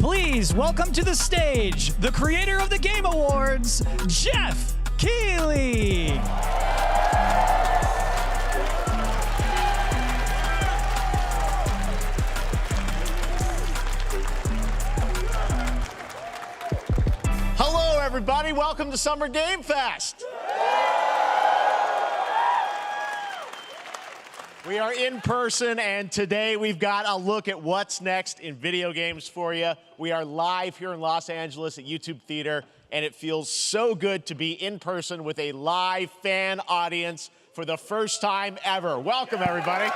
Please welcome to the stage the creator of the Game Awards, Jeff Keighley. Hello, everybody. Welcome to Summer Game Fest. We are in person, and today we've got a look at what's next in video games for you. We are live here in Los Angeles at YouTube Theater, and it feels so good to be in person with a live fan audience for the first time ever. Welcome, everybody.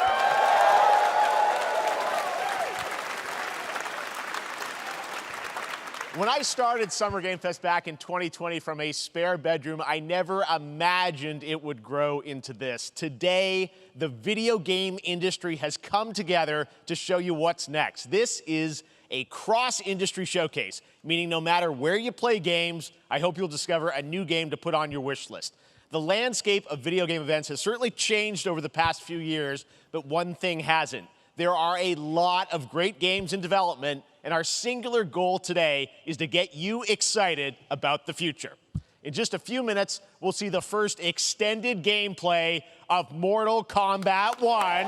When I started Summer Game Fest back in 2020 from a spare bedroom, I never imagined it would grow into this. Today, the video game industry has come together to show you what's next. This is a cross-industry showcase, meaning no matter where you play games, I hope you'll discover a new game to put on your wish list. The landscape of video game events has certainly changed over the past few years, but one thing hasn't. There are a lot of great games in development, and our singular goal today is to get you excited about the future. In just a few minutes, we'll see the first extended gameplay of Mortal Kombat 1.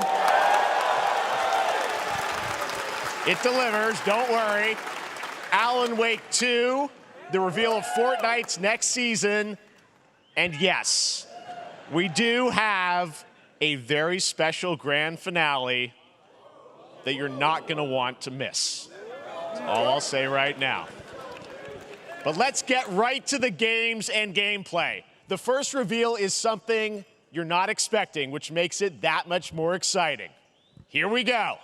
It delivers, don't worry. Alan Wake 2, the reveal of Fortnite's next season, and yes, we do have a very special grand finale that you're not going to want to miss. That's all I'll say right now. But let's get right to the games and gameplay. The first reveal is something you're not expecting, which makes it that much more exciting. Here we go.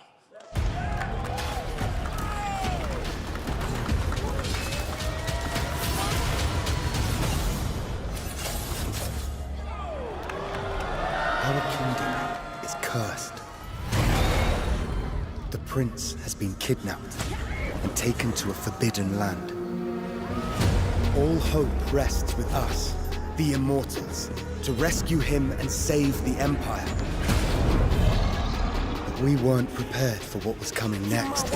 Our kingdom is cursed. The prince has been kidnapped and taken to a forbidden land. All hope rests with us, the Immortals, to rescue him and save the Empire. But we weren't prepared for what was coming next.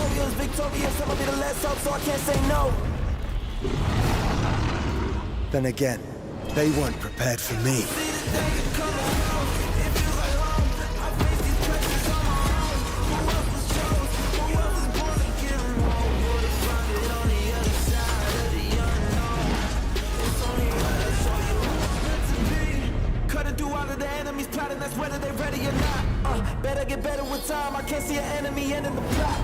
Then again, they weren't prepared for me. Whether they ready or not, better get better with time. I can't see an enemy ending the plot.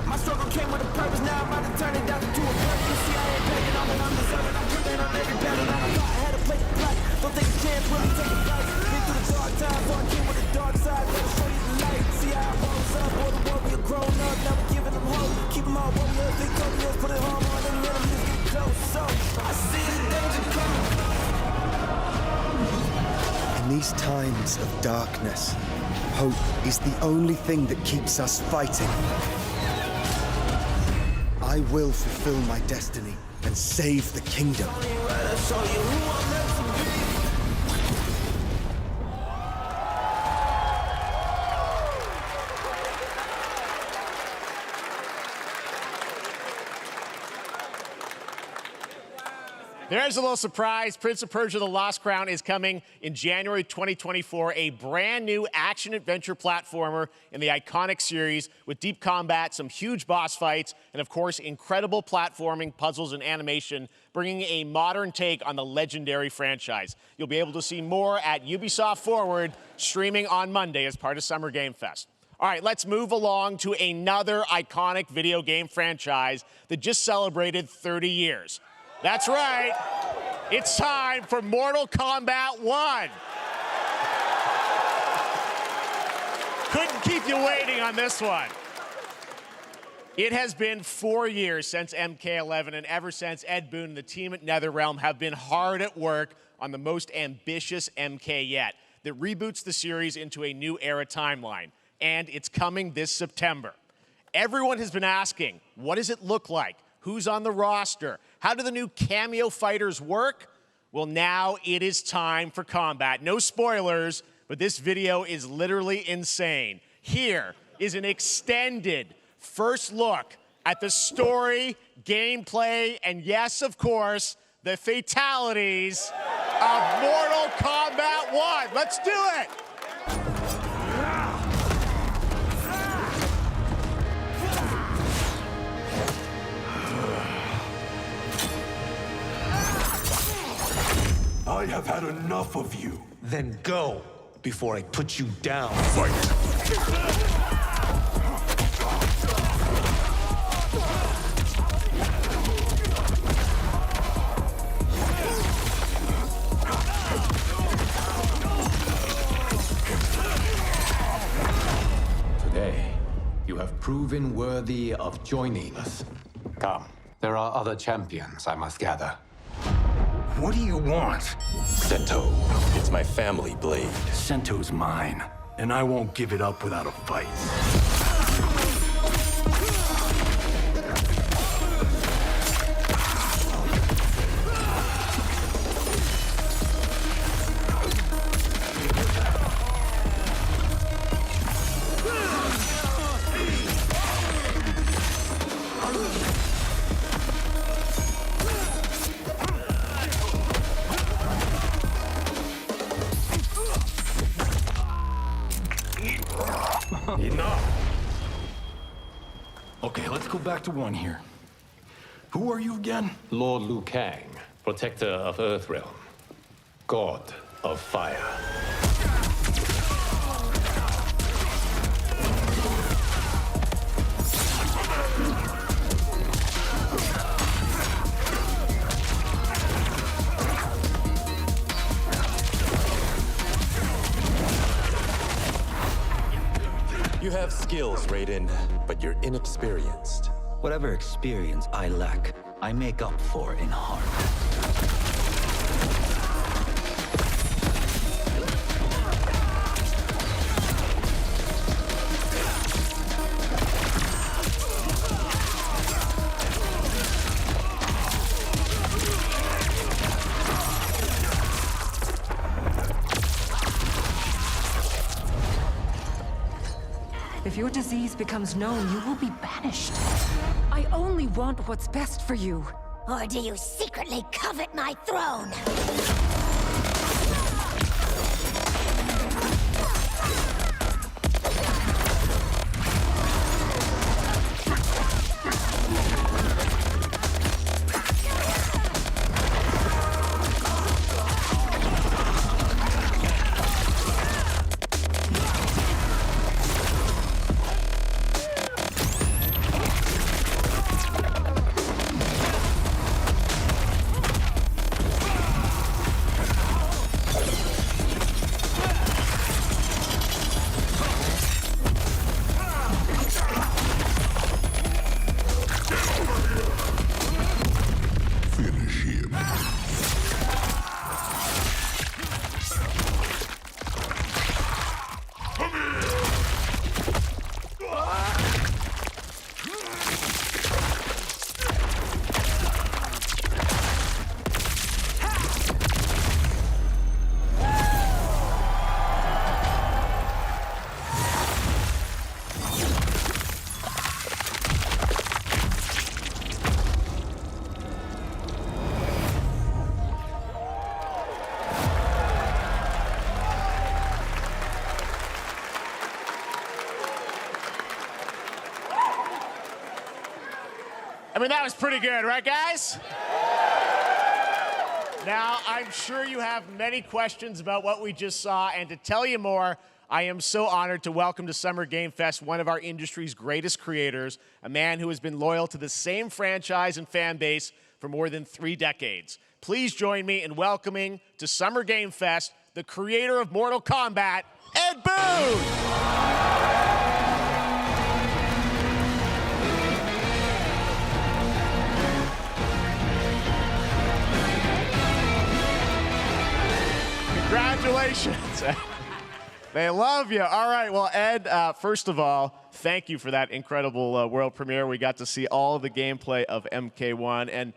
My struggle came with a purpose, now I'm about to turn it down to a bird. You see, I ain't begging on it, I'm deserving. I'm putting on every battle that I thought I had to play the plot. Don't take a chance, really take a fight. Been through the dark times, so I came with the dark side. Better show you the light. See how I rose up, or the warrior grown up, never giving them hope. Keep them all warriors, victorious, put it home on them enemies get close. So I see the danger coming. In these times of darkness, hope is the only thing that keeps us fighting. I will fulfill my destiny and save the kingdom. There's a little surprise. Prince of Persia: The Lost Crown is coming in January 2024, a brand new action-adventure platformer in the iconic series with deep combat, some huge boss fights, and of course, incredible platforming, puzzles, and animation, bringing a modern take on the legendary franchise. You'll be able to see more at Ubisoft Forward, streaming on Monday as part of Summer Game Fest. All right, let's move along to another iconic video game franchise that just celebrated 30 years. That's right. It's time for Mortal Kombat 1. Couldn't keep you waiting on this one. It has been 4 years since MK11, and ever since, Ed Boon and the team at NetherRealm have been hard at work on the most ambitious MK yet that reboots the series into a new era timeline. And it's coming this September. Everyone has been asking, what does it look like? Who's on the roster? How do the new cameo fighters work? Well, now it is time for combat. No spoilers, but this video is literally insane. Here is an extended first look at the story, gameplay, and yes, of course, the fatalities of Mortal Kombat 1. Let's do it! I have had enough of you. Then go before I put you down. Today, you have proven worthy of joining us. Come, there are other champions I must gather. What do you want? Sento, it's my family blade. Sento's mine, and I won't give it up without a fight. Enough! Okay, let's go back to one here. Who are you again? Lord Liu Kang, protector of Earthrealm, god of fire. You have skills, Raiden, but you're inexperienced. Whatever experience I lack, I make up for in heart. If your disease becomes known, you will be banished. I only want what's best for you. Or do you secretly covet my throne? I mean, that was pretty good, right, guys? Now, I'm sure you have many questions about what we just saw, and to tell you more, I am so honored to welcome to Summer Game Fest one of our industry's greatest creators, a man who has been loyal to the same franchise and fan base for more than 3 decades. Please join me in welcoming to Summer Game Fest the creator of Mortal Kombat, Ed Boon! Congratulations. They love you. All right, well, Ed, first of all, thank you for that incredible world premiere. We got to see all of the gameplay of MK1. And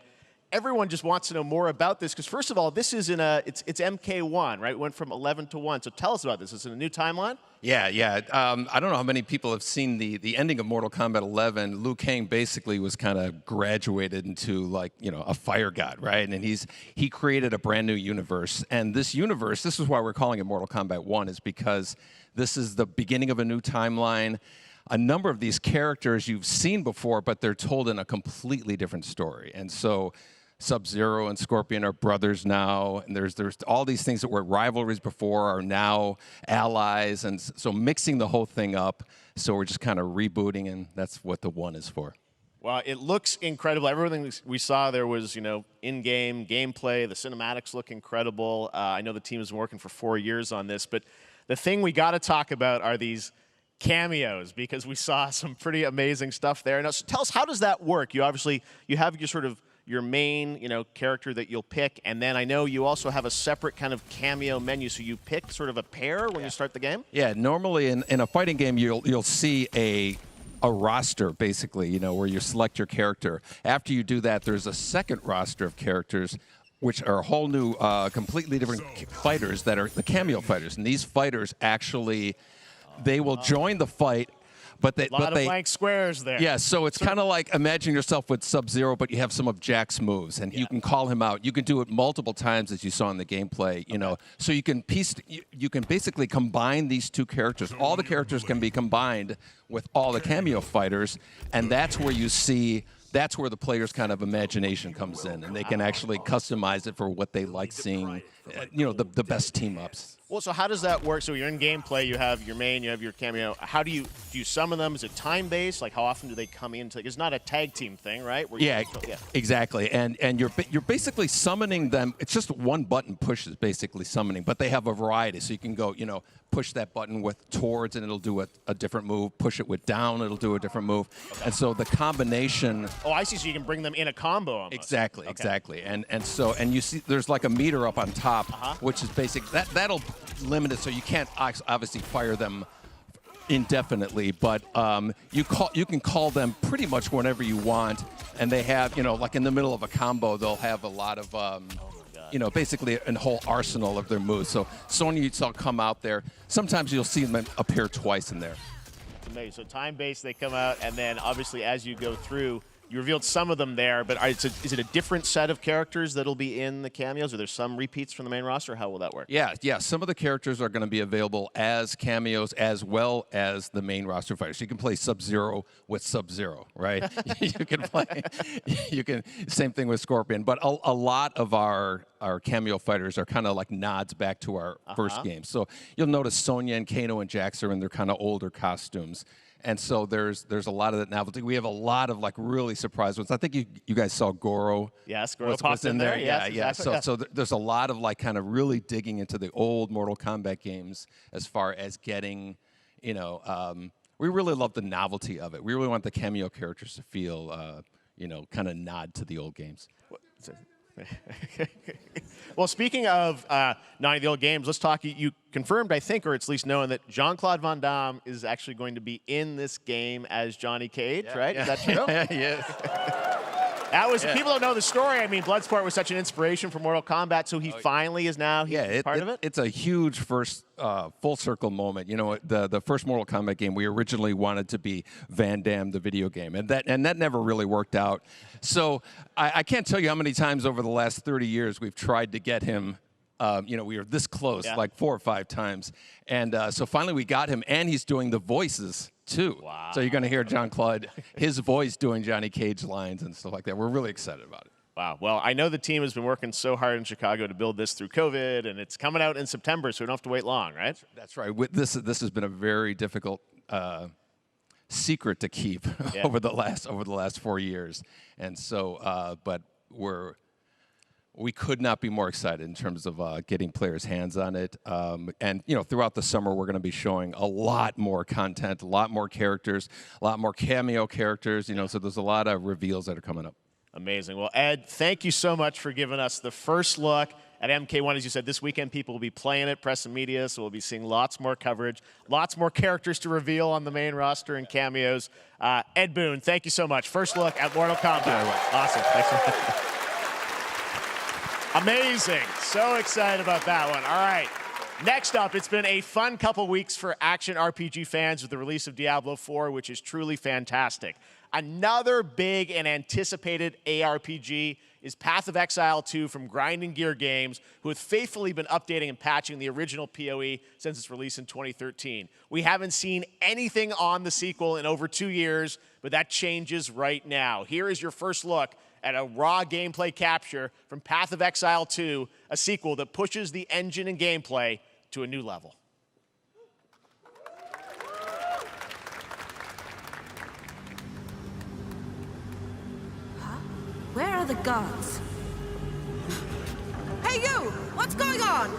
everyone just wants to know more about this, because first of all, this is in it's MK1, right? It went from 11 to 1. So tell us about this. Is it a new timeline? Yeah. I don't know how many people have seen the ending of Mortal Kombat 11. Liu Kang basically was kind of graduated into, like, you know, a fire god, right? And he created a brand new universe. And this universe, this is why we're calling it Mortal Kombat 1, is because this is the beginning of a new timeline. A number of these characters you've seen before, but they're told in a completely different story. And so Sub-Zero and Scorpion are brothers now, and there's all these things that were rivalries before are now allies, and so mixing the whole thing up. So we're just kind of rebooting, and that's what the 1 is for. Well, it looks incredible. Everything we saw there was, you know, in-game gameplay. The cinematics look incredible. I know the team has been working for 4 years on this, but the thing we got to talk about are these cameos, because we saw some pretty amazing stuff there. Now, so tell us, how does that work? You have your sort of your main, you know, character that you'll pick, and then I know you also have a separate kind of cameo menu, so you pick sort of a pair when you start the game? Yeah, normally in a fighting game, you'll see a roster, basically, you know, where you select your character. After you do that, there's a second roster of characters, which are a whole new, completely different fighters that are the cameo fighters. And these fighters actually, they will join the fight, but they... A lot of blank squares there. Yeah, so it's kind of like, imagine yourself with Sub-Zero, but you have some of Jack's moves, and you can call him out. You can do it multiple times, as you saw in the gameplay, you know. So you can basically combine these two characters. All the characters can be combined with all the cameo fighters, and that's where you see... That's where the player's kind of imagination comes in, and they can actually customize it for what they like seeing, you know, the best team-ups. Well, so how does that work? So you're in gameplay, you have your main, you have your cameo. How do you summon them? Is it time-based? Like, how often do they come into? It's not a tag team thing, right? Where Exactly. And you're basically summoning them. It's just one button push is basically summoning, but they have a variety. So you can go, you know, push that button with towards, and it'll do a different move. Push it with down, it'll do a different move. Okay. And so the combination. Oh, I see. So you can bring them in a combo almost. Exactly. And you see, there's like a meter up on top, which is basic. That'll limit it, so you can't obviously fire them indefinitely, but you can call them pretty much whenever you want, and they have, you know, like in the middle of a combo, they'll have a lot of you know, basically a whole arsenal of their moves. So Sonya, you saw come out there. Sometimes you'll see them appear twice in there. It's amazing. So time-based, they come out, and then obviously as you go through, you revealed some of them there, but is it a different set of characters that'll be in the cameos? Are there some repeats from the main roster? Or how will that work? Yeah. Some of the characters are going to be available as cameos as well as the main roster fighters. You can play Sub-Zero with Sub-Zero, right? Same thing with Scorpion. But a lot of our cameo fighters are kind of like nods back to our first game. So you'll notice Sonya and Kano and Jax are in their kind of older costumes. And so there's a lot of that novelty. We have a lot of like really surprise ones. I think you guys saw Goro. Yes, Goro popped in there. Yeah. Exactly. So there's a lot of like kind of really digging into the old Mortal Kombat games as far as getting, you know, we really love the novelty of it. We really want the cameo characters to feel, you know, kind of nod to the old games. Well, speaking of nodding the old games, let's talk. You confirmed, I think, or it's at least known, that Jean-Claude Van Damme is actually going to be in this game as Johnny Cage, right? Is that true? Yes. That was, people don't know the story. I mean, Bloodsport was such an inspiration for Mortal Kombat, so he finally is now part of it? It's a huge first full circle moment. You know, the first Mortal Kombat game, we originally wanted to be Van Damme, the video game, and that never really worked out. So I can't tell you how many times over the last 30 years we've tried to get him. You know, we were this close, like 4 or 5 times. And so finally we got him, and he's doing the voices, too. Wow. So you're going to hear Jean-Claude, his voice doing Johnny Cage lines and stuff like that. We're really excited about it. Wow. Well, I know the team has been working so hard in Chicago to build this through COVID, and it's coming out in September, so we don't have to wait long, right? That's right. This has been a very difficult secret to keep over the last 4 years. And so, but we could not be more excited in terms of getting players' hands on it. And, you know, throughout the summer, we're going to be showing a lot more content, a lot more characters, a lot more cameo characters, you know, so there's a lot of reveals that are coming up. Amazing. Well, Ed, thank you so much for giving us the first look at MK1. As you said, this weekend people will be playing it, press and media, so we'll be seeing lots more coverage, lots more characters to reveal on the main roster and cameos. Ed Boon, thank you so much. First look at Mortal Kombat. Awesome. Thanks so much. Amazing. So excited about that one. All right. Next up, it's been a fun couple weeks for action RPG fans with the release of Diablo 4, which is truly fantastic. Another big and anticipated ARPG is Path of Exile 2 from Grinding Gear Games, who have faithfully been updating and patching the original PoE since its release in 2013. We haven't seen anything on the sequel in over 2 years, but that changes right now. Here is your first look at a raw gameplay capture from Path of Exile 2, a sequel that pushes the engine and gameplay to a new level. Where are the guards? Hey you! What's going on?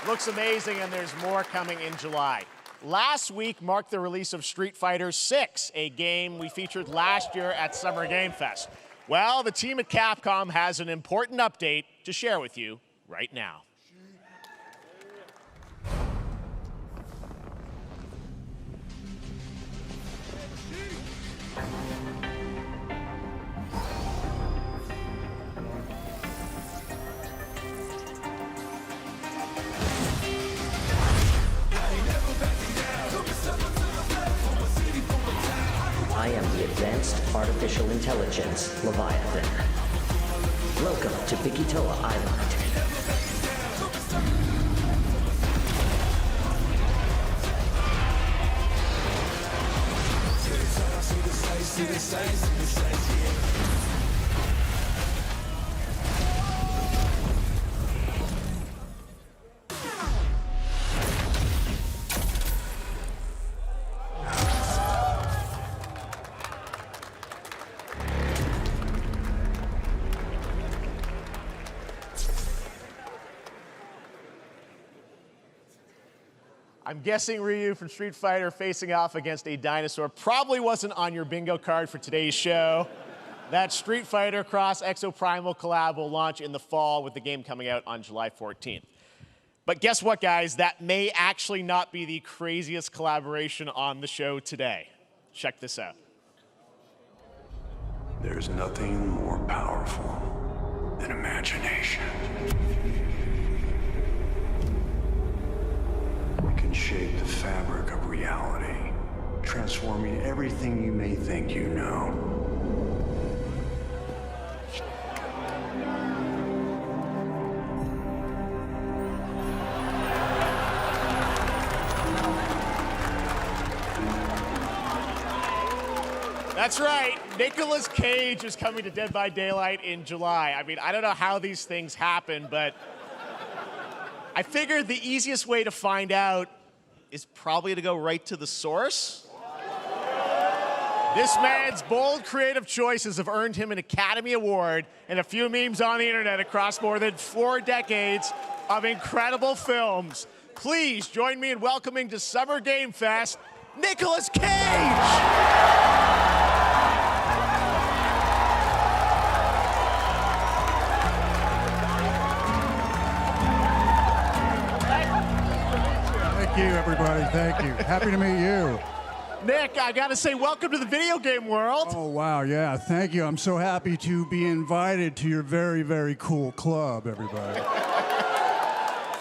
Looks amazing, and there's more coming in July. Last week marked the release of Street Fighter VI, a game we featured last year at Summer Game Fest. Well, the team at Capcom has an important update to share with you right now. I am the Advanced Artificial Intelligence, Leviathan. Welcome to Bikitoa Island. I'm guessing Ryu from Street Fighter facing off against a dinosaur probably wasn't on your bingo card for today's show. That Street Fighter Cross Exoprimal collab will launch in the fall, with the game coming out on July 14th. But guess what, guys? That may actually not be the craziest collaboration on the show today. Check this out. There's nothing more powerful than imagination. It can shape the fabric of reality, transforming everything you may think you know. That's right. Nicolas Cage is coming to Dead by Daylight in July. I mean, I don't know how these things happen, but I figured the easiest way to find out is probably to go right to the source. This man's bold creative choices have earned him an Academy Award and a few memes on the internet across more than 4 decades of incredible films. Please join me in welcoming to Summer Game Fest, Nicolas Cage! Thank you, everybody. Thank you. Happy to meet you. Nick, I gotta say, welcome to the video game world. Oh, wow. Yeah, thank you. I'm so happy to be invited to your very, very cool club, everybody.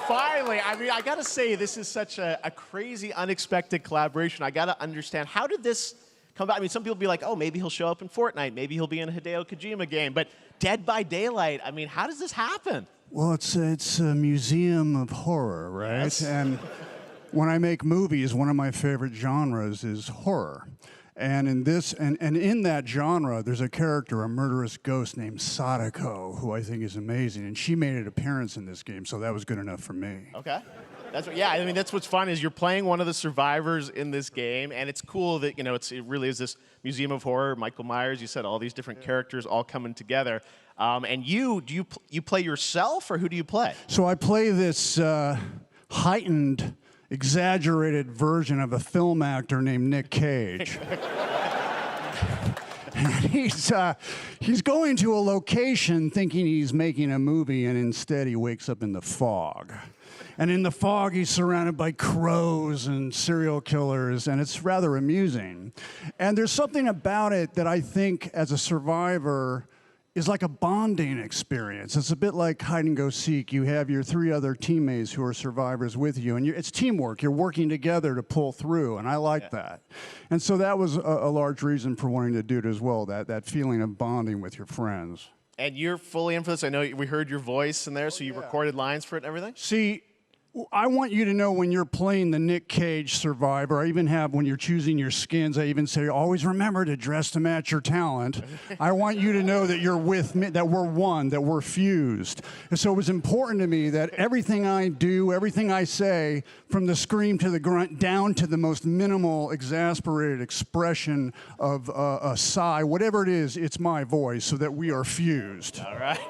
Finally, I mean, I gotta say, this is such a crazy, unexpected collaboration. I gotta understand, how did this come about? I mean, some people be like, oh, maybe he'll show up in Fortnite. Maybe he'll be in a Hideo Kojima game. But Dead by Daylight, I mean, how does this happen? Well, it's a museum of horror, right? Yes. And when I make movies, one of my favorite genres is horror. And in this, and in that genre, there's a character, a murderous ghost named Sadako, who I think is amazing. And she made an appearance in this game, so that was good enough for me. Okay. That's what, yeah, I mean, that's what's fun is you're playing one of the survivors in this game, and it's cool that, you know, it really is this museum of horror. Michael Myers, you said, all these different characters all coming together. And you play yourself, or who do you play? So I play this heightened, exaggerated version of a film actor named Nick Cage. And he's going to a location thinking he's making a movie, and instead he wakes up in the fog. And in the fog, he's surrounded by crows and serial killers, and it's rather amusing. And there's something about it that I think, as a survivor, is like a bonding experience. It's a bit like hide and go seek. You have your 3 other teammates who are survivors with you, and it's teamwork. You're working together to pull through, and I like that. And so that was a large reason for wanting to do it as well, that feeling of bonding with your friends. And you're fully in for this. I know we heard your voice in there, so you recorded lines for it and everything? See, I want you to know when you're playing the Nick Cage survivor, I even have, when you're choosing your skins, I even say, always remember to dress to match your talent. I want you to know that you're with me, that we're one, that we're fused. And so it was important to me that everything I do, everything I say, from the scream to the grunt, down to the most minimal, exasperated expression of a sigh, whatever it is, it's my voice, so that we are fused. All right.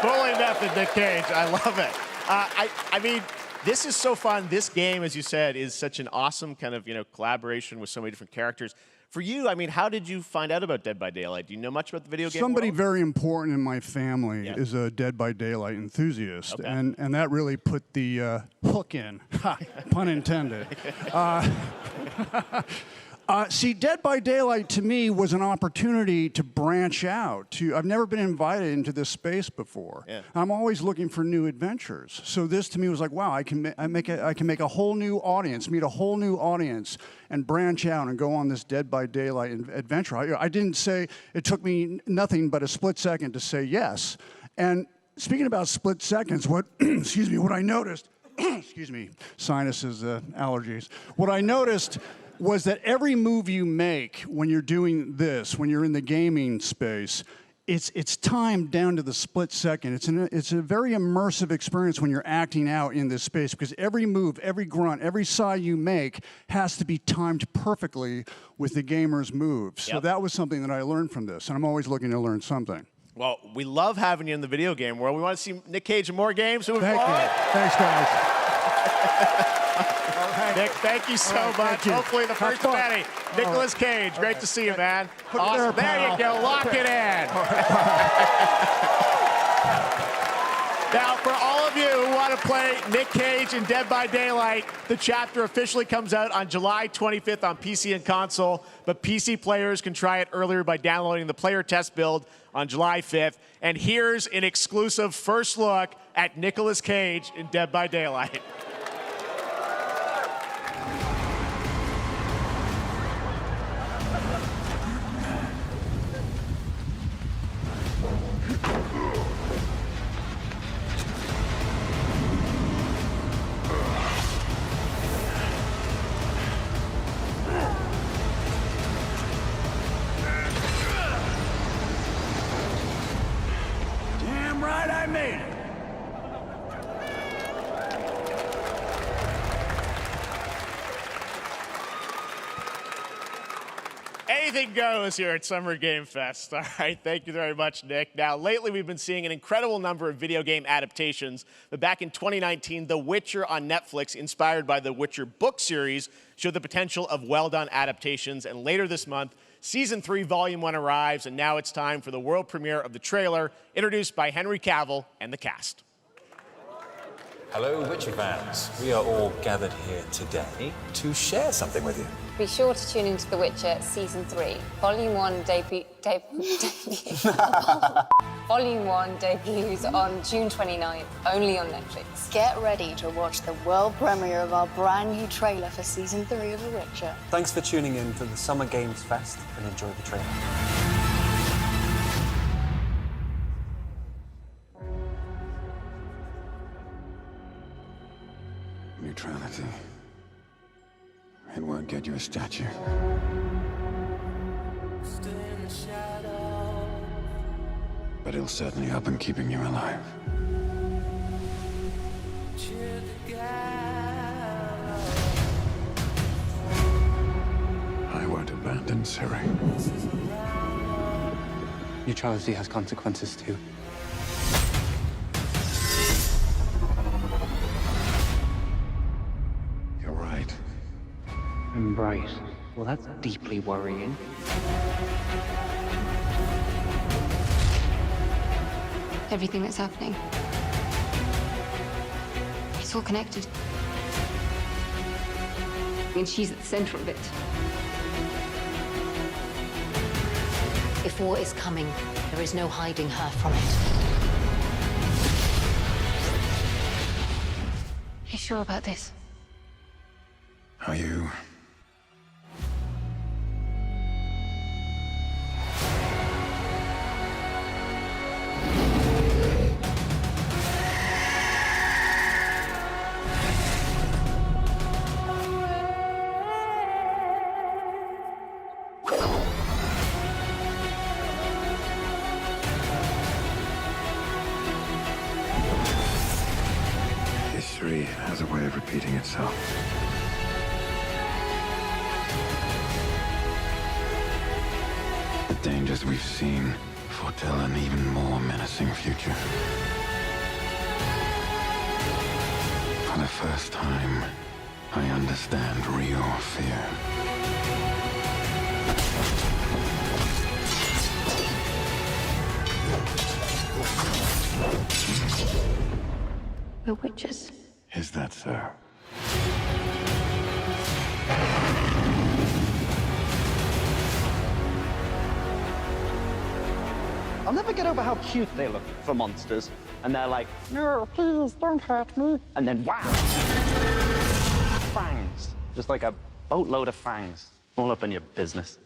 Fully method, Nick Cage. I love it. I mean, this is so fun. This game, as you said, is such an awesome kind of, collaboration with so many different characters. For you, I mean, how did you find out about Dead by Daylight? Do you know much about the video game Somebody world? very important in my family is a Dead by Daylight enthusiast, and that really put the hook in, pun intended. See, Dead by Daylight to me was an opportunity to branch out. I've never been invited into this space before. Yeah. I'm always looking for new adventures. So this to me was like, wow, I can make a whole new audience, meet a whole new audience, and branch out and go on this Dead by Daylight adventure. I didn't say, it took me nothing but a split second to say yes. And speaking about split seconds, excuse me, what I noticed, excuse me, sinuses, allergies. What I noticed was that every move you make when you're doing this, when you're in the gaming space, it's timed down to the split second. It's a very immersive experience when you're acting out in this space, because every move, every grunt, every sigh you make has to be timed perfectly with the gamer's moves. So that was something that I learned from this, and I'm always looking to learn something. Well, we love having you in the video game world. We want to see Nick Cage in more games. Thank you. Thanks, guys. Nick, thank you so much. Hopefully the first of many. Nicolas Cage, great to see you, man. Awesome. There you go. Lock it in. Now, for all of you who want to play Nick Cage in Dead by Daylight, the chapter officially comes out on July 25th on PC and console, but PC players can try it earlier by downloading the player test build on July 5th. And here's an exclusive first look at Nicolas Cage in Dead by Daylight. Damn right I made it. Anything goes here at Summer Game Fest. All right, thank you very much, Nick. Now, lately we've been seeing an incredible number of video game adaptations, but back in 2019, The Witcher on Netflix, inspired by the Witcher book series, showed the potential of well-done adaptations, and later this month, Season 3, Volume 1 arrives, and now it's time for the world premiere of the trailer, introduced by Henry Cavill and the cast. Hello, Witcher fans. We are all gathered here today to share something with you. Be sure to tune into The Witcher Season 3. Volume 1 Volume 1 debuts on June 29th, only on Netflix. Get ready to watch the world premiere of our brand new trailer for Season 3 of The Witcher. Thanks for tuning in to the Summer Games Fest and enjoy the trailer. Neutrality. It won't get you a statue. but he'll certainly help in keeping you alive. I won't abandon Siri. Neutrality has consequences too. You're right. I'm right. Well, that's deeply worrying. Everything that's happening. It's all connected. And she's at the center of it. If war is coming, there is no hiding her from it. You sure about this? Are you? History has a way of repeating itself. The dangers we've seen foretell an even more menacing future. For the first time, I understand real fear. We're witches. Is that so? I'll never get over how cute they look for monsters. And they're like, no, please, don't hurt me. And then, wow! Fangs. Just like a boatload of fangs. All up in your business.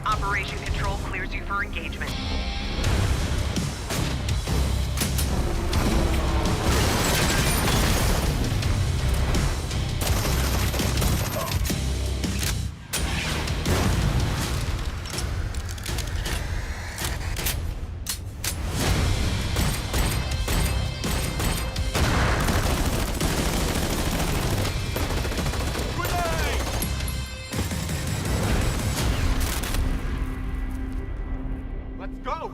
Operation Control clears you for engagement. Go!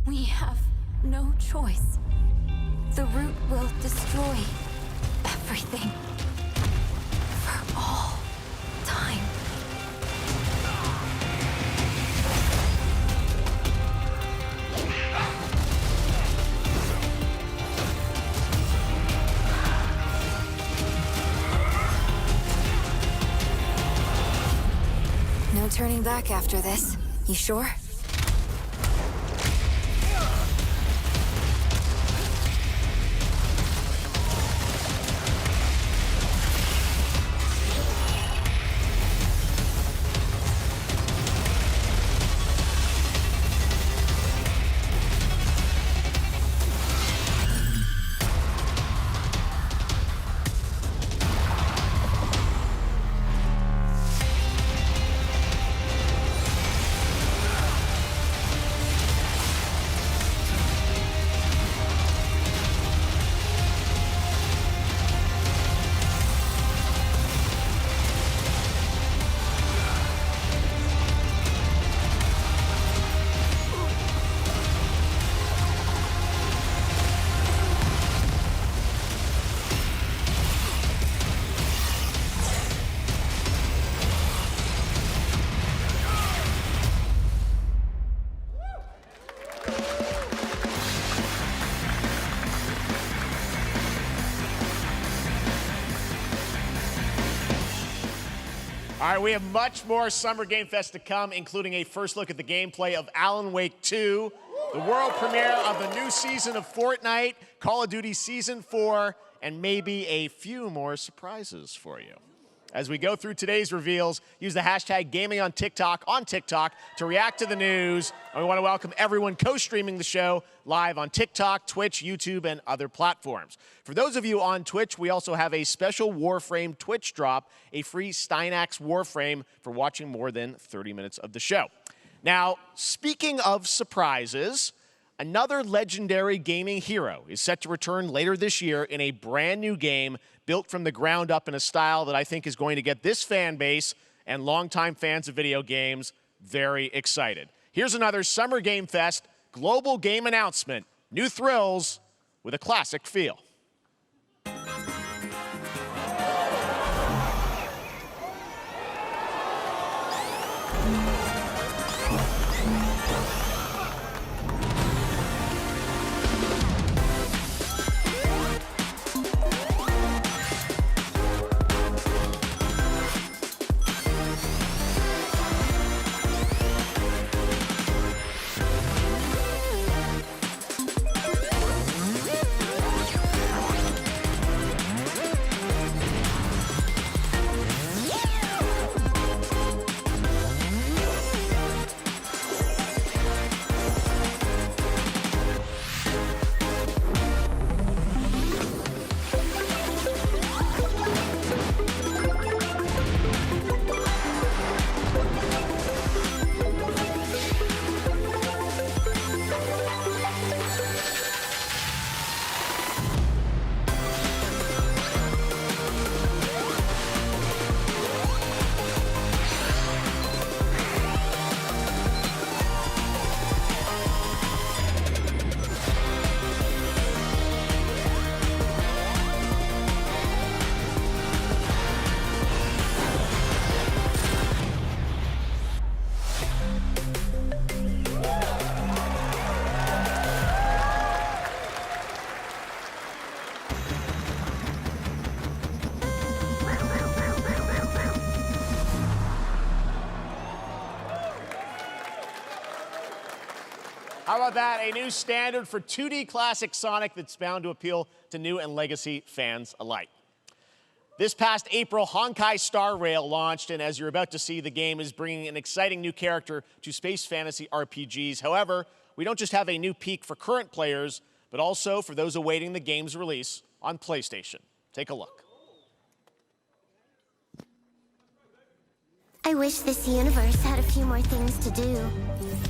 We have no choice. The root will destroy everything. For all time. turning back after this. You sure? All right, we have much more Summer Game Fest to come, including a first look at the gameplay of Alan Wake 2, the world premiere of the new season of Fortnite, Call of Duty Season 4, and maybe a few more surprises for you. As we go through today's reveals, use the hashtag gaming on TikTok to react to the news. And we want to welcome everyone co-streaming the show live on TikTok, Twitch, YouTube, and other platforms. For those of you on Twitch, we also have a special Warframe Twitch drop, a free Steinax Warframe for watching more than 30 minutes of the show. Now, speaking of surprises, another legendary gaming hero is set to return later this year in a brand new game built from the ground up in a style that I think is going to get this fan base and longtime fans of video games very excited. Here's another Summer Game Fest global game announcement. New thrills with a classic feel. How about that? A new standard for 2D classic Sonic that's bound to appeal to new and legacy fans alike. This past April, Honkai Star Rail launched, and as you're about to see, the game is bringing an exciting new character to space fantasy RPGs. However, we don't just have a new peak for current players, but also for those awaiting the game's release on PlayStation. Take a look. I wish this universe had a few more things to do.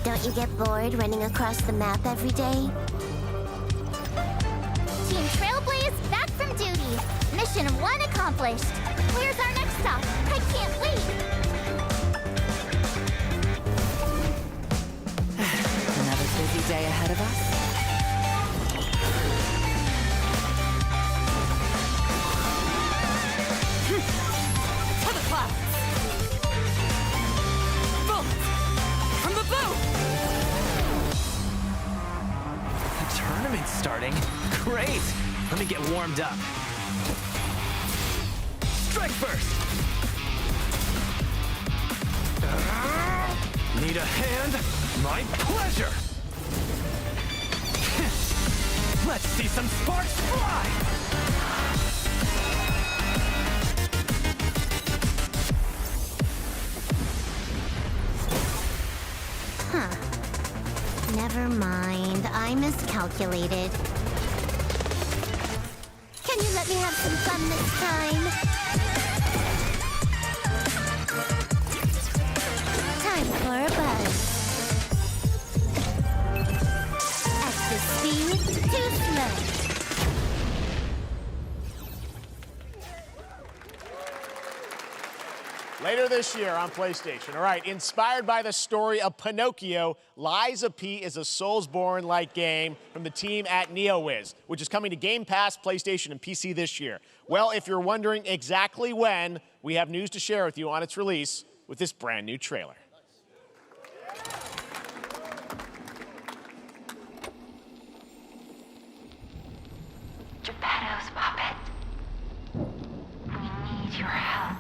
Don't you get bored running across the map every day? Team Trailblaze back from duty. Mission 1 accomplished. Where's our next stop? I can't wait. Another busy day ahead of us. To the clouds! From the boat! The tournament's starting. Great! Let me get warmed up. Strike first! Need a hand? My pleasure! Let's see some sparks fly! Huh. Never mind. I miscalculated. Can you let me have some fun this time? Time for a buzz. Extra speed, too slow. Later this year on PlayStation. All right, inspired by the story of Pinocchio, Lies of P is a Soulsborne-like game from the team at NeoWiz, which is coming to Game Pass, PlayStation, and PC this year. Well, if you're wondering exactly when, we have news to share with you on its release with this brand new trailer. Geppetto's puppet. We need your help.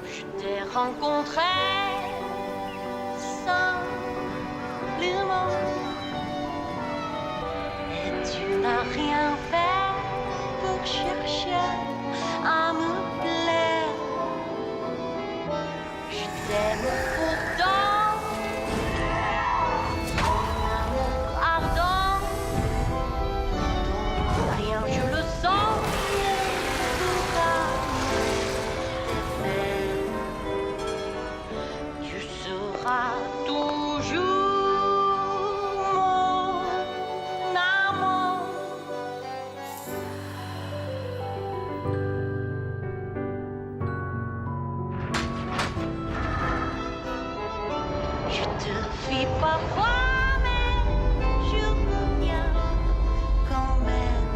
Je t'ai rencontré simplement et tu n'as rien fait pour chercher à me plaire. Je t'aime pourtant, ton amour ardent, ton rien je le sens, pourra t'aimer. Tu seras toujours mon amour. Je te fuis parfois, mais je reviens quand même.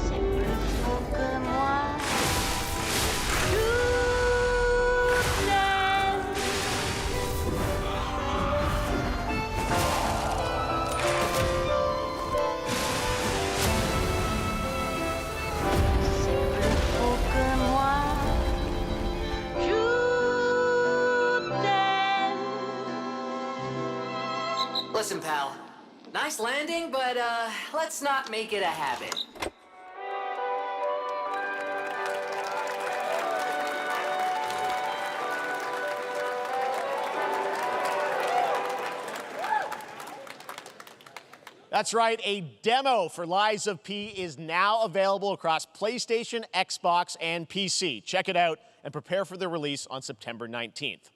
C'est plus faux que moi. Je t'aime. C'est plus faux que moi. Je t'aime. Listen, pal. Nice landing, but let's not make it a habit. That's right, a demo for Lies of P is now available across PlayStation, Xbox, and PC. Check it out and prepare for the release on September 19th.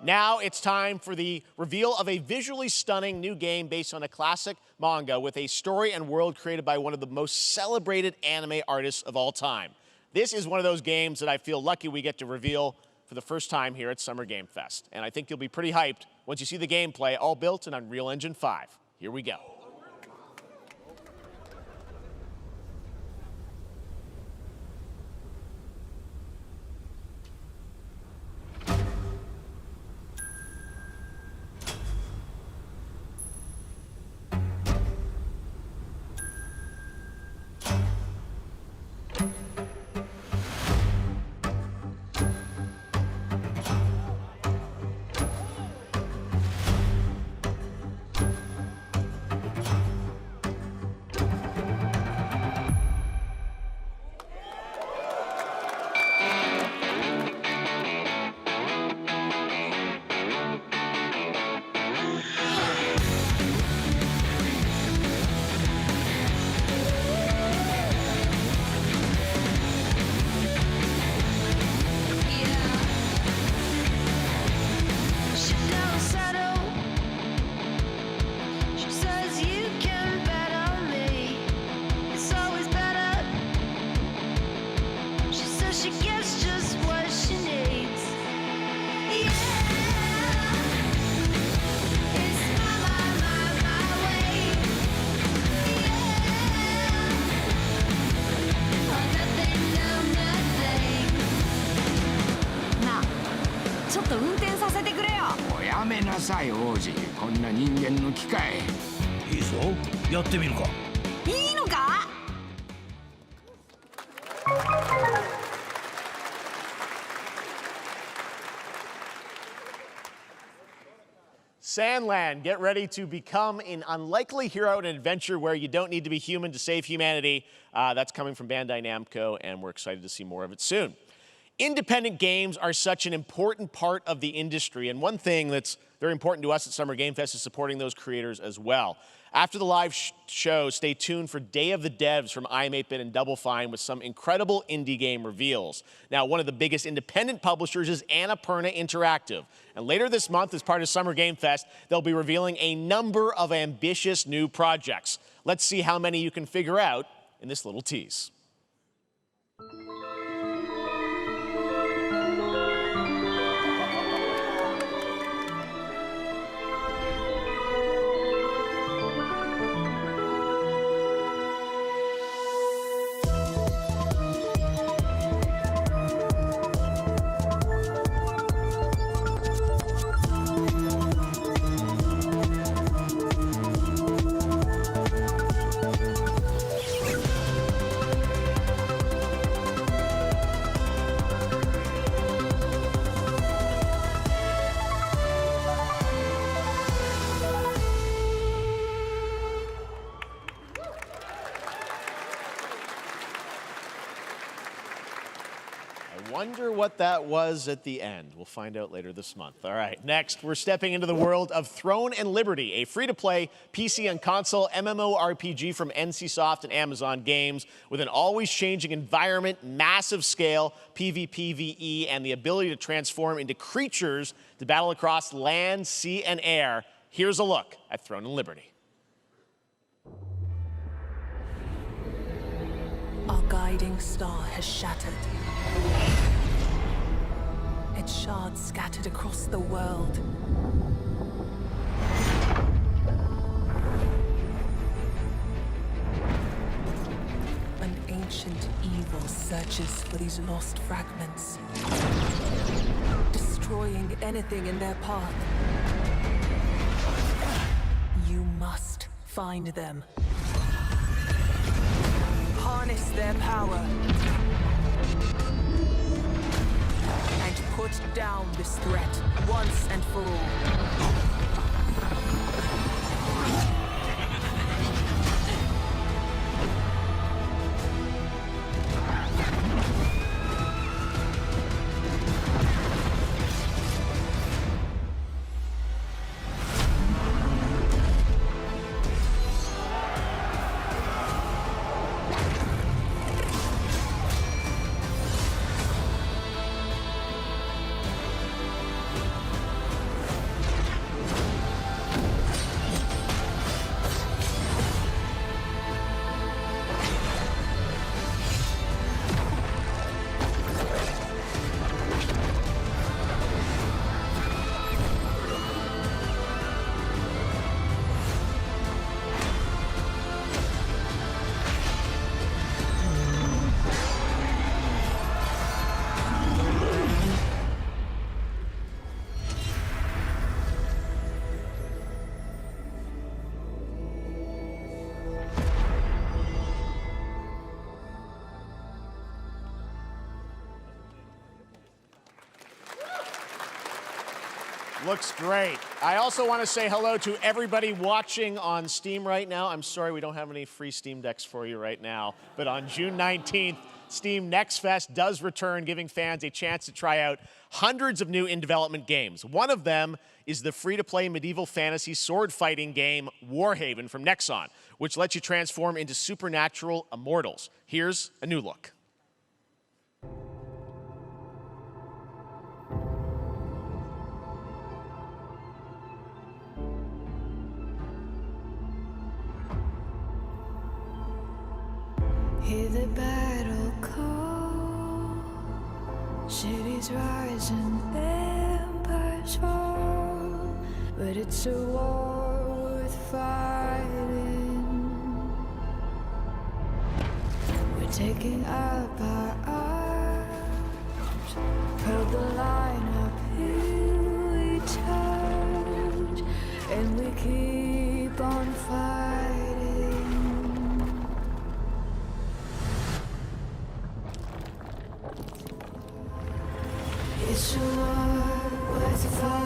Now it's time for the reveal of a visually stunning new game based on a classic manga with a story and world created by one of the most celebrated anime artists of all time. This is one of those games that I feel lucky we get to reveal for the first time here at Summer Game Fest. And I think you'll be pretty hyped once you see the gameplay, all built in Unreal Engine 5. Here we go. させてくれよ。おやめなさい王子、こんな人間の機械。いいぞ、やってみるか。いいのか。Sandland, get ready to become an unlikely hero in an adventure where you don't need to be human to save humanity. That's coming from Bandai Namco, and we're excited to see more of it soon. Independent games are such an important part of the industry, and one thing that's very important to us at Summer Game Fest is supporting those creators as well. After the live show, stay tuned for Day of the Devs from I'm8bit and Double Fine with some incredible indie game reveals. Now, one of the biggest independent publishers is Annapurna Interactive. And later this month, as part of Summer Game Fest, they'll be revealing a number of ambitious new projects. Let's see how many you can figure out in this little tease. Wonder what that was at the end. We'll find out later this month. All right, next, we're stepping into the world of Throne and Liberty, a free-to-play PC and console MMORPG from NCSoft and Amazon Games with an always-changing environment, massive scale, PvPvE, and the ability to transform into creatures to battle across land, sea, and air. Here's a look at Throne and Liberty. Our guiding star has shattered. Its shards scattered across the world. An ancient evil searches for these lost fragments, destroying anything in their path. You must find them. Harness their power. And put down this threat once and for all. Looks great. I also want to say hello to everybody watching on Steam right now. I'm sorry we don't have any free Steam Decks for you right now, but on June 19th, Steam Next Fest does return, giving fans a chance to try out hundreds of new in-development games. One of them is the free-to-play medieval fantasy sword-fighting game Warhaven from Nexon, which lets you transform into supernatural immortals. Here's a new look. Hear the battle call, cities rise and empires fall, but it's a war worth fighting. We're taking up our arms, hold the line up, here keep on fighting. It's a war worth a fight.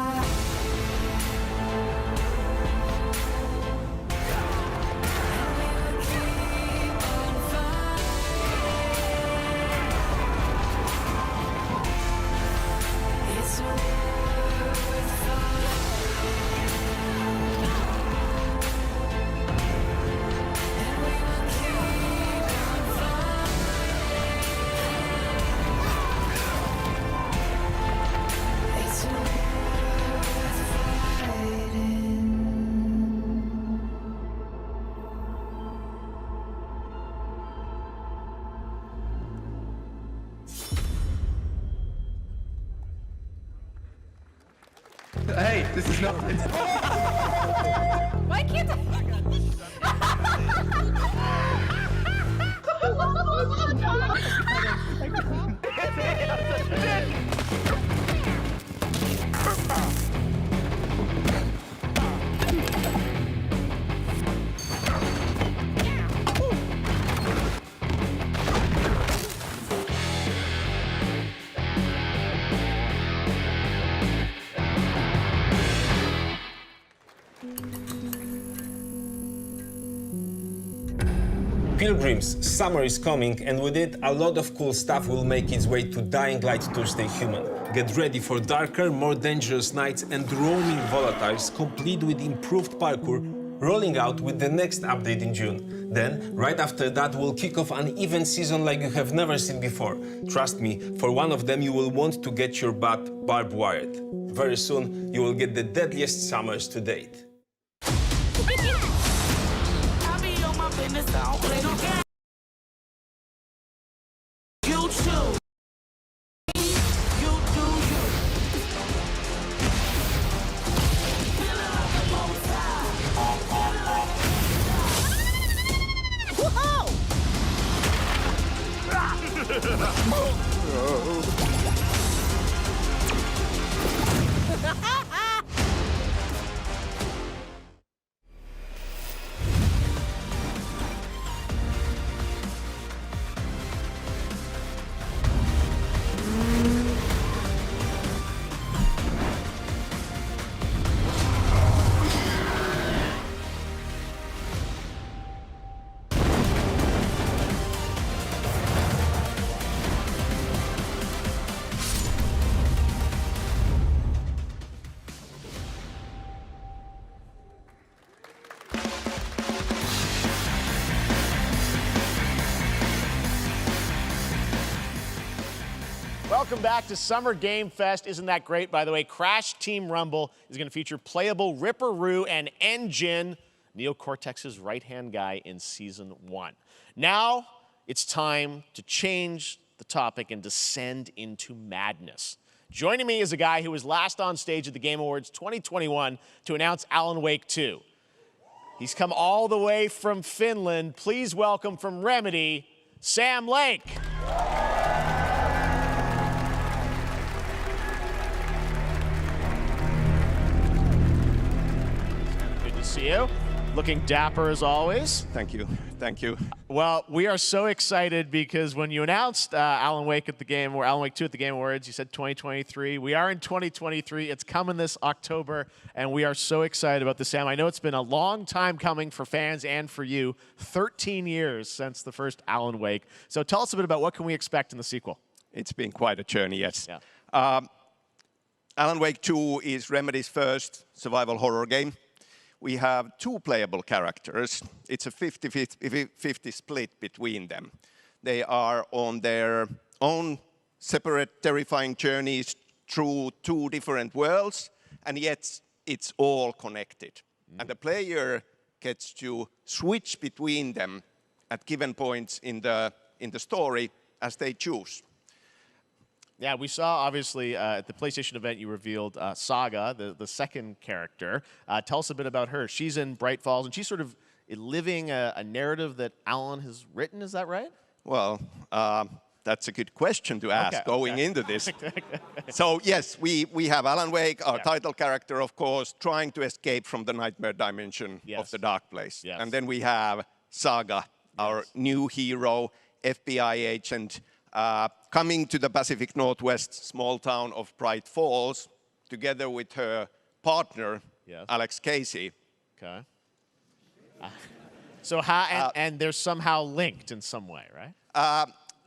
Hey, this is not. Why can't Pilgrims, summer is coming, and with it, a lot of cool stuff will make its way to Dying Light Thursday Human. Get ready for darker, more dangerous nights and roaming volatiles, complete with improved parkour, rolling out with the next update in June. Then, right after that, we'll kick off an event season like you have never seen before. Trust me, for one of them, you will want to get your butt barbed wired. Very soon, you will get the deadliest summers to date. Welcome back to Summer Game Fest. Isn't that great? By the way, Crash Team Rumble is going to feature playable Ripperoo and Engine, Neo Cortex's right-hand guy in Season 1. Now, it's time to change the topic and descend into madness. Joining me is a guy who was last on stage at the Game Awards 2021 to announce Alan Wake 2. He's come all the way from Finland. Please welcome from Remedy, Sam Lake. See you. Looking dapper as always. Thank you. Thank you. Well, we are so excited because when you announced Alan Wake 2 at the Game Awards, you said 2023. We are in 2023. It's coming this October, and we are so excited about this, Sam. I know it's been a long time coming for fans and for you. 13 years since the first Alan Wake. So tell us a bit about what can we expect in the sequel. It's been quite a journey, yes. Yeah. Alan Wake 2 is Remedy's first survival horror game. We have two playable characters. It's a 50-50 split between them. They are on their own separate terrifying journeys through two different worlds, and yet it's all connected. And the player gets to switch between them at given points in the story as they choose. Yeah, we saw, obviously, at the PlayStation event, you revealed Saga, the second character. Tell us a bit about her. She's in Bright Falls, and she's sort of living a narrative that Alan has written. Is that right? Well, That's a good question to ask going into this. So yes, we have Alan Wake, our title character, of course, trying to escape from the nightmare dimension of the dark place. And then we have Saga, our new hero, FBI agent, coming to the Pacific Northwest small town of Bright Falls, together with her partner, Alex Casey. Okay. So how, and they're somehow linked in some way, right?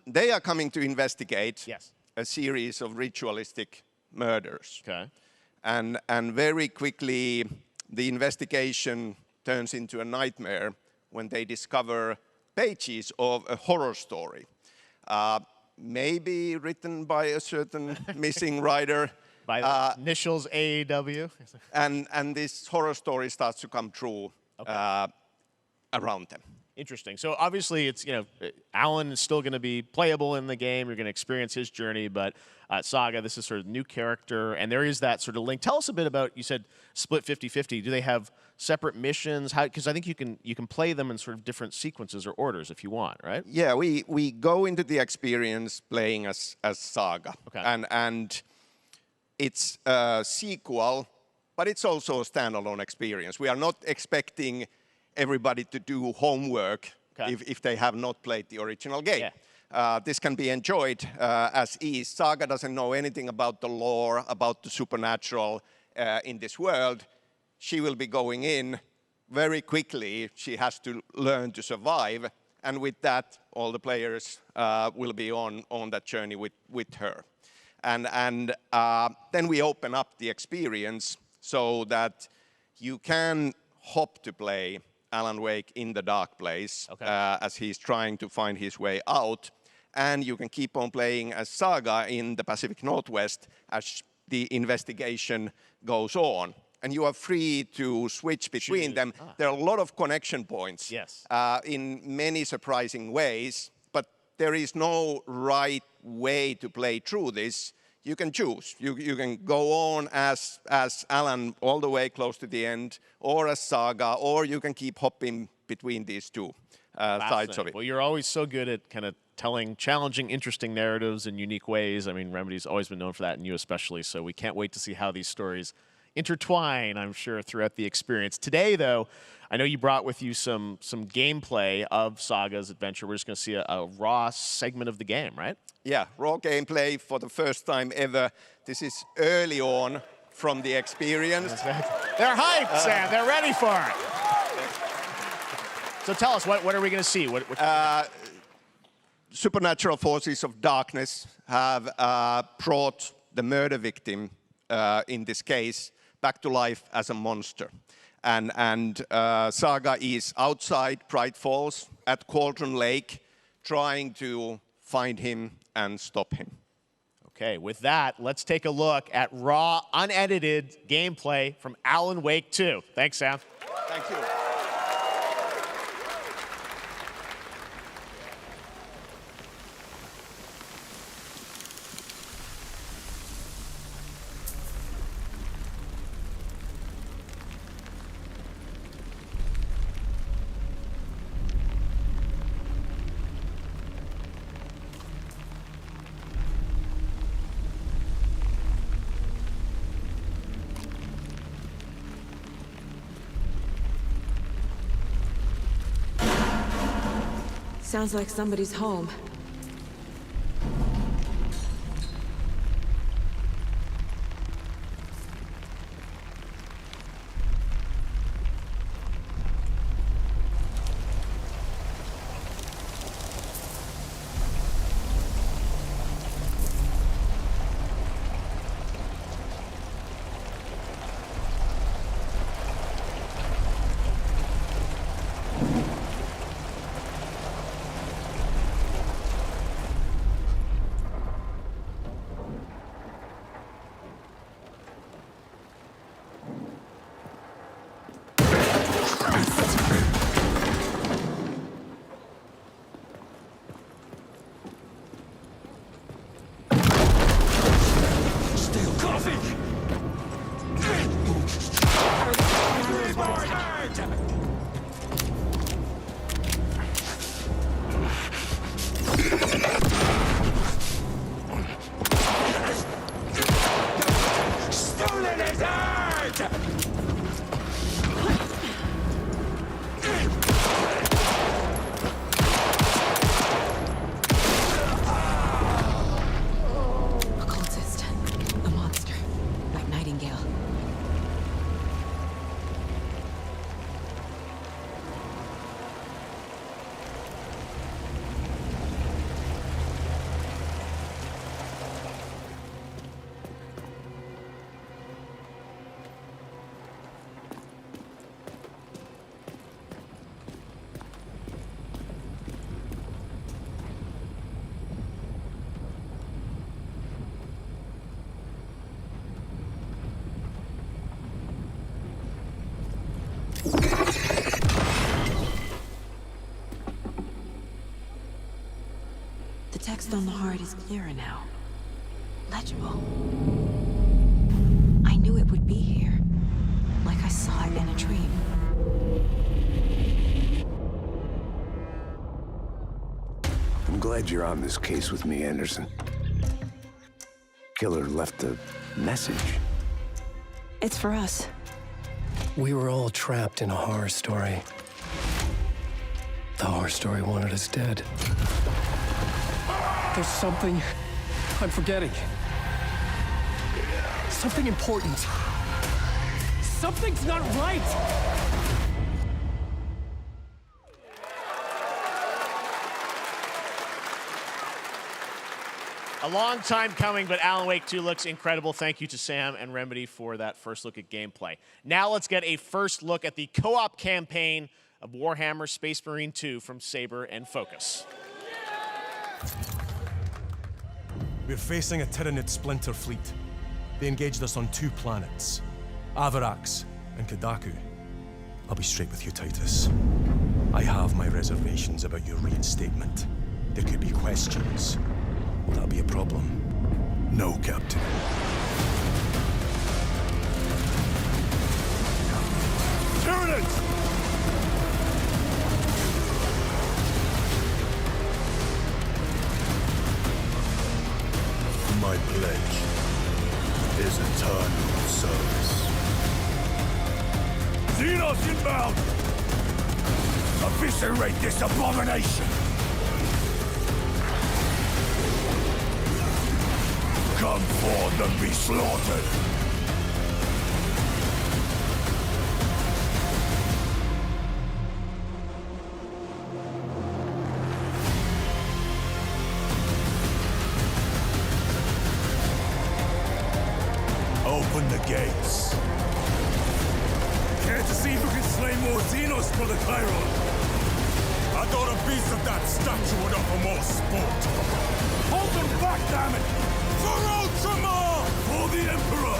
They are coming to investigate a series of ritualistic murders. Okay. And very quickly, the investigation turns into a nightmare when they discover pages of a horror story. Maybe written by a certain missing writer. By the initials AEW. And this horror story starts to come true around them. Interesting. So obviously it's, you know, Alan is still going to be playable in the game. You're going to experience his journey, but Saga, this is sort of new character, and there is that sort of link. Tell us a bit about, you said split 50-50. Do they have separate missions? How, because I think you can play them in sort of different sequences or orders if you want, right? Yeah, we go into the experience playing as Saga. Okay. And it's a sequel, but it's also a standalone experience. We are not expecting everybody to do homework if they have not played the original game. This can be enjoyed as is. Saga doesn't know anything about the lore, about the supernatural in this world. She will be going in very quickly. She has to learn to survive. And with that, all the players will be on that journey with her. And then we open up the experience so that you can hop to play Alan Wake in the dark place as he's trying to find his way out. And you can keep on playing as Saga in the Pacific Northwest as the investigation goes on. And you are free to switch between them. There are a lot of connection points in many surprising ways, but there is no right way to play through this. You can choose. You can go on as Alan all the way close to the end, or as Saga, or you can keep hopping between these two sides of it. Well, you're always so good at kind of telling challenging, interesting narratives in unique ways. I mean, Remedy's always been known for that, and you especially, so we can't wait to see how these stories intertwine, I'm sure, throughout the experience. Today, though, I know you brought with you some gameplay of Saga's adventure. We're just going to see a raw segment of the game, right? Yeah, raw gameplay for the first time ever. This is early on from the experience. They're hyped, Sam. They're ready for it. So tell us, what are we going to see? Supernatural forces of darkness have brought the murder victim, in this case, back to life as a monster. And Saga is outside Bright Falls at Cauldron Lake, trying to find him and stop him. Okay, with that, let's take a look at raw, unedited gameplay from Alan Wake 2. Thanks, Sam. Thank you. Sounds like somebody's home. The text on the heart is clearer now. Legible. I knew it would be here, like I saw it in a dream. I'm glad you're on this case with me, Anderson. Killer left a message. It's for us. We were all trapped in a horror story. The horror story wanted us dead. There's something I'm forgetting. Something important. Something's not right! A long time coming, but Alan Wake 2 looks incredible. Thank you to Sam and Remedy for that first look at gameplay. Now let's get a first look at the co-op campaign of Warhammer Space Marine 2 from Saber and Focus. We're facing a Tyranid splinter fleet. They engaged us on 2 planets, Avarax and Kadaku. I'll be straight with you, Titus. I have my reservations about your reinstatement. There could be questions. Will that be a problem? No, Captain. Tyranids! My pledge is eternal service. Xenos inbound! Eviscerate this abomination! Come forth and be slaughtered! Open the gates. Care to see who can slay more Xenos for the Chiron? I thought a piece of that statue would offer more sport. Hold them back, damn it! For Ultramar! For the Emperor!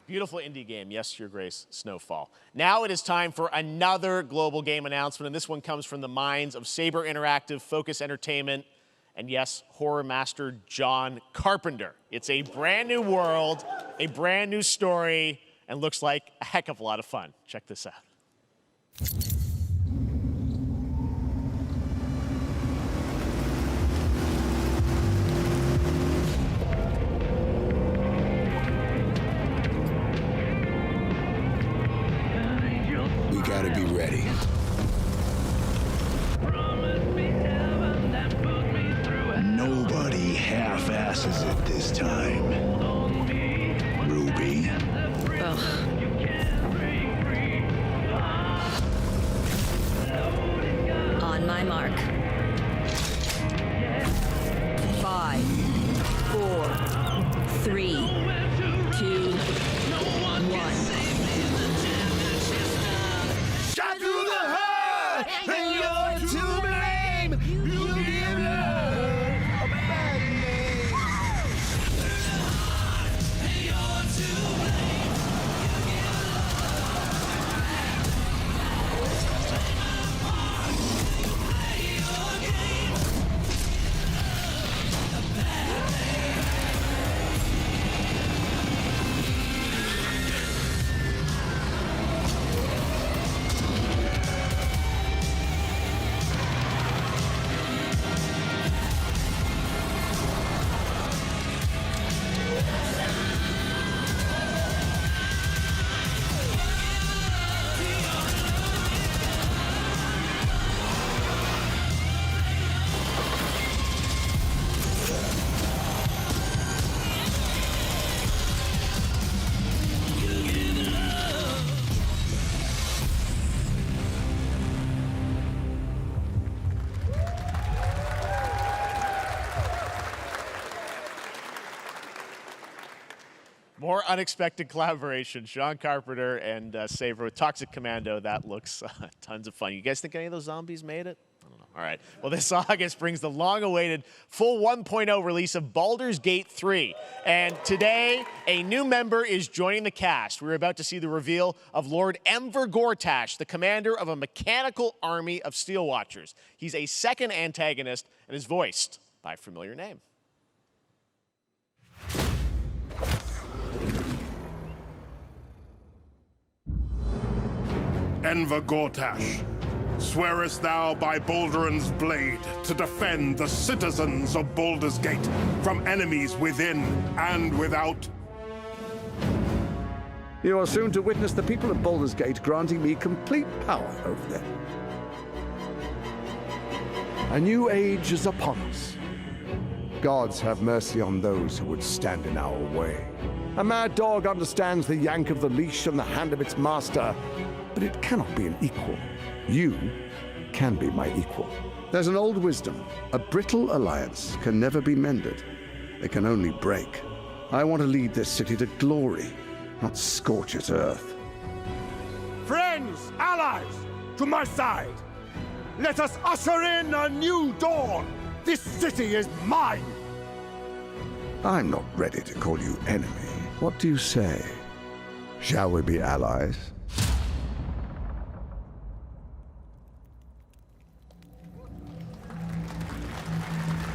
Beautiful indie game, yes, Your Grace, Snowfall. Now it is time for another global game announcement, and this one comes from the minds of Saber Interactive, Focus Entertainment, and yes, horror master John Carpenter. It's a brand new world, a brand new story, and looks like a heck of a lot of fun. Check this out. We gotta be ready. Nobody half-asses it this time. Ruby. On my mark. 5, 4, 3, 2, 1. Shot through the heart, and you're to blame. You give love a bad name. more unexpected collaboration. Sean Carpenter and Saber with Toxic Commando. That looks tons of fun. You guys think any of those zombies made it? I don't know. All right. Well, this August brings the long-awaited full 1.0 release of Baldur's Gate 3. And today, a new member is joining the cast. We're about to see the reveal of Lord Enver Gortash, the commander of a mechanical army of Steel Watchers. He's a second antagonist and is voiced by a familiar name. Enver Gortash, swearest thou by Balduran's blade to defend the citizens of Baldur's Gate from enemies within and without? You are soon to witness the people of Baldur's Gate granting me complete power over them. A new age is upon us. Gods have mercy on those who would stand in our way. A mad dog understands the yank of the leash and the hand of its master, but it cannot be an equal. You can be my equal. There's an old wisdom. A brittle alliance can never be mended. It can only break. I want to lead this city to glory, not scorch its earth. Friends, allies, to my side. Let us usher in a new dawn. This city is mine. I'm not ready to call you enemy. What do you say? Shall we be allies?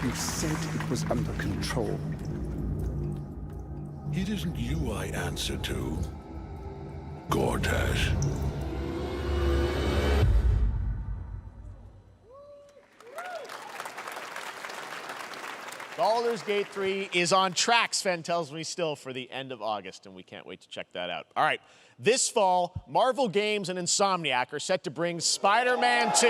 You said it was under control. It isn't you I answer to, Gortash. Baldur's Gate 3 is on track, Sven tells me, still for the end of August, and we can't wait to check that out. All right, this fall, Marvel Games and Insomniac are set to bring Spider-Man 2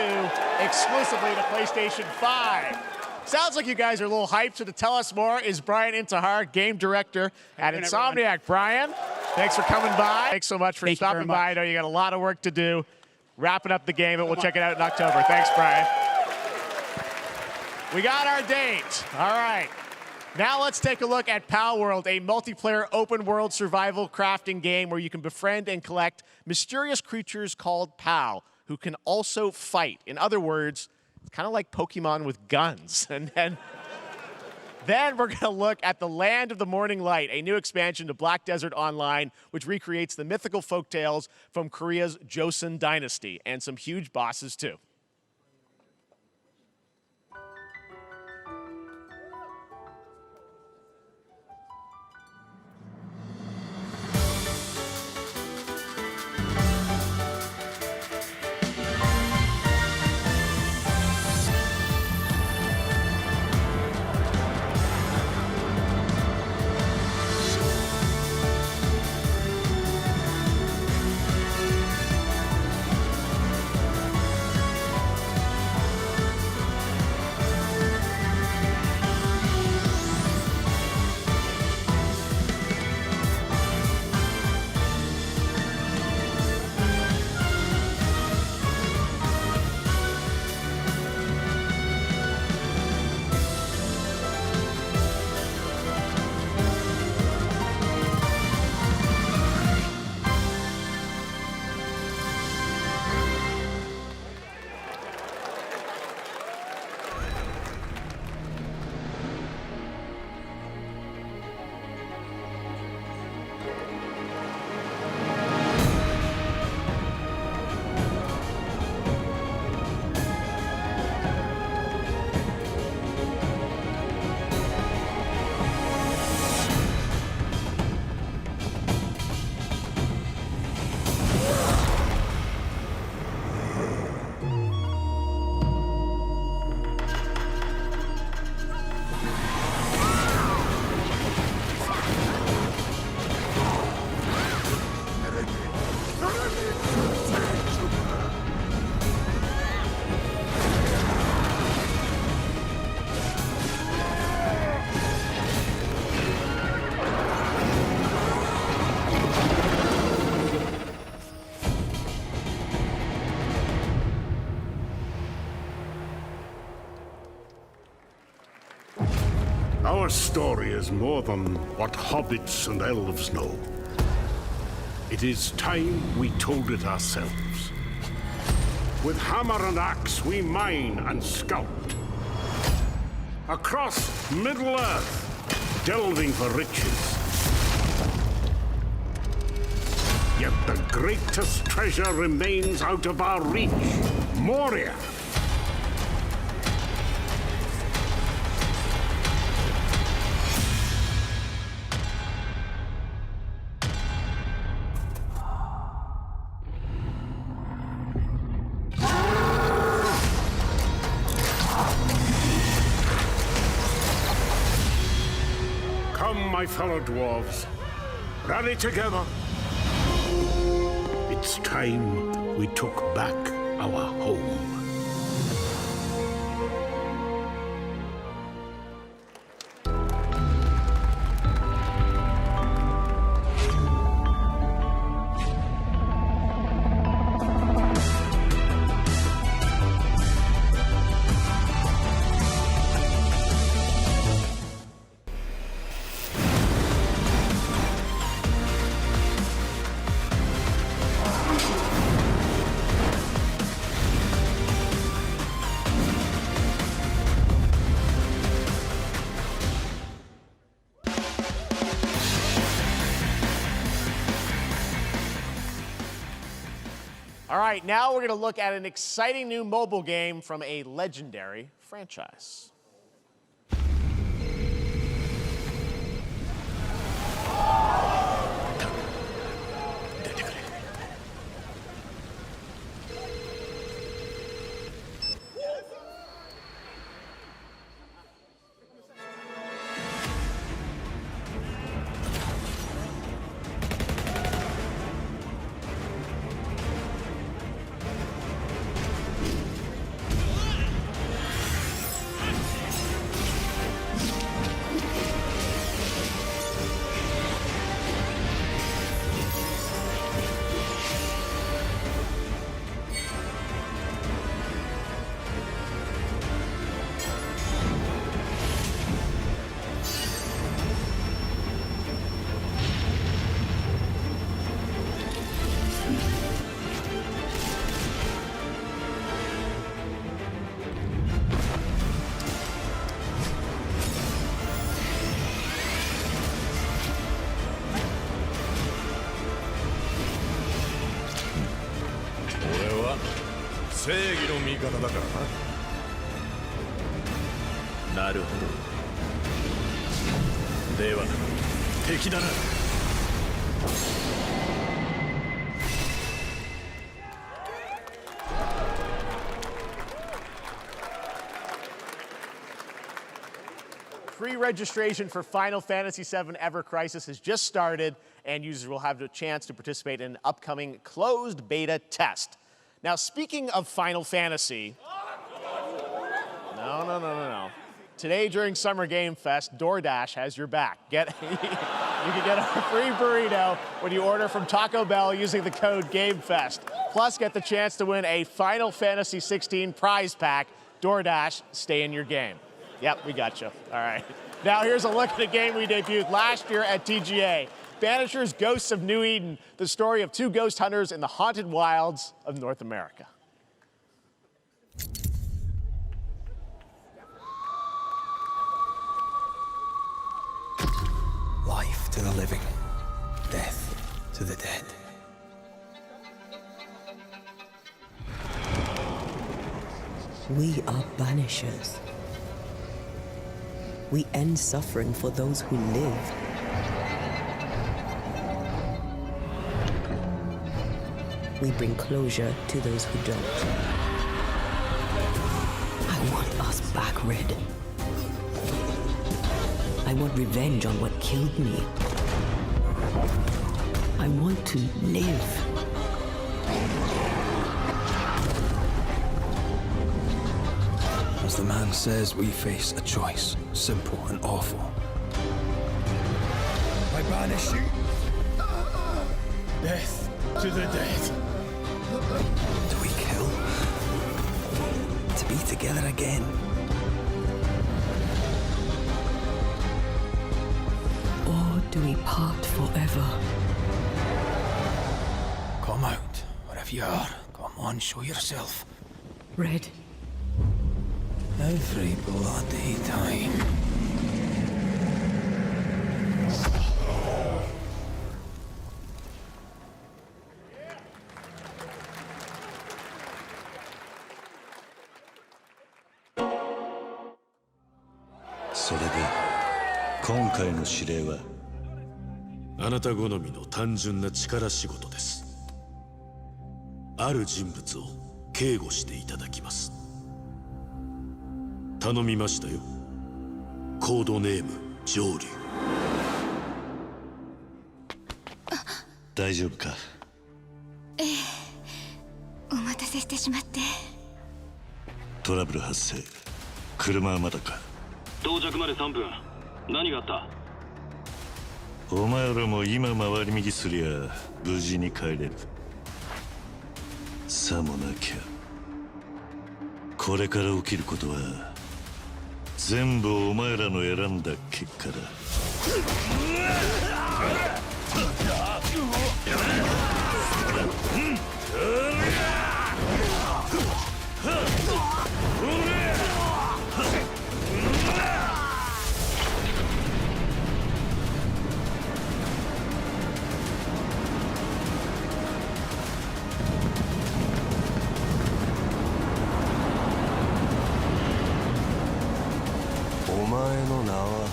exclusively to PlayStation 5. Sounds like you guys are a little hyped, so to tell us more is Brian Intihar, game director at Insomniac. Brian, thanks for coming by. Thanks so much for stopping by. I know you got a lot of work to do, wrapping up the game, and we'll check it out in October. Thanks, Brian. We got our date. All right. Now let's take a look at Pal World, a multiplayer open-world survival crafting game where you can befriend and collect mysterious creatures called Pal, who can also fight. In other words, it's kind of like Pokemon with guns. And then we're going to look at the Land of the Morning Light, a new expansion to Black Desert Online, which recreates the mythical folktales from Korea's Joseon dynasty, and some huge bosses, too. Our story is more than what hobbits and elves know. It is time we told it ourselves. With hammer and axe, we mine and scout. Across Middle-earth, delving for riches. Yet the greatest treasure remains out of our reach. Moria. Come, my fellow dwarves. Rally together. It's time we took back our home. All right, now we're going to look at an exciting new mobile game from a legendary franchise. Pre-registration for Final Fantasy VII Ever Crisis has just started, and users will have the chance to participate in an upcoming closed beta test. Now, speaking of Final Fantasy... No. Today, during Summer Game Fest, DoorDash has your back. You can get a free burrito when you order from Taco Bell using the code GAMEFEST. Plus, get the chance to win a Final Fantasy XVI prize pack. DoorDash, stay in your game. Yep, we got you. All right. Now here's a look at a game we debuted last year at TGA. Banishers Ghosts of New Eden, the story of two ghost hunters in the haunted wilds of North America. Life to the living, death to the dead. We are banishers. We end suffering for those who live. We bring closure to those who don't. I want us back, Red. I want revenge on what killed me. I want to live. As the man says, we face a choice, simple and awful. I banish you. Death to the dead. Do we kill? To be together again. do we part forever? Come out, wherever you are. Come on, show yourself. Red. Every bloody time.それで今回の指令はあなた好みの単純な力仕事です。ある人物を警護していただきます。頼みましたよ。コードネーム上流。大丈夫か？ええ、お待たせしてしまって。トラブル発生。車はまだか？到着まで3分。何があった？お前らも今回り右すりゃ無事に帰れる。さもなきゃこれから起きることは全部お前らの選んだ結果だ。お前の名は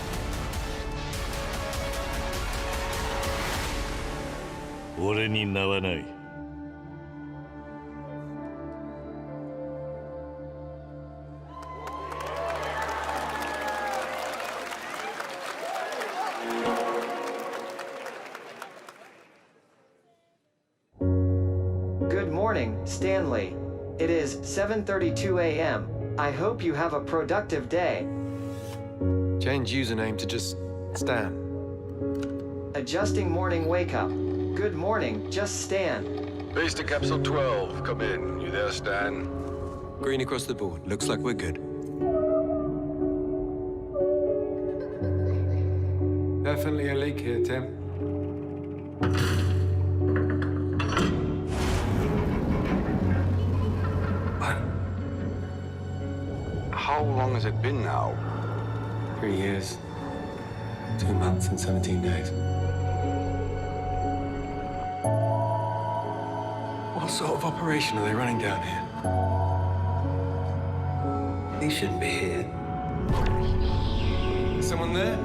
俺に名はない。Good morning, Stanley. It is 7:32 a.m. I hope you have a productive day. Change username to just Stan. Adjusting morning wake up. Good morning, just Stan. Base to Capsule 12, come in. You there, Stan? Green across the board. Looks like we're good. Definitely a leak here, Tim. How long has it been now? 3 years. 2 months and 17 days. What sort of operation are they running down here? He shouldn't be here. Is someone there?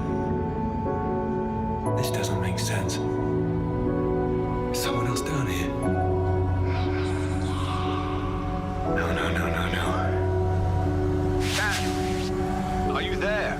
This doesn't make sense. Is someone else down here? No, no, no, no, no. Stan! Are you there?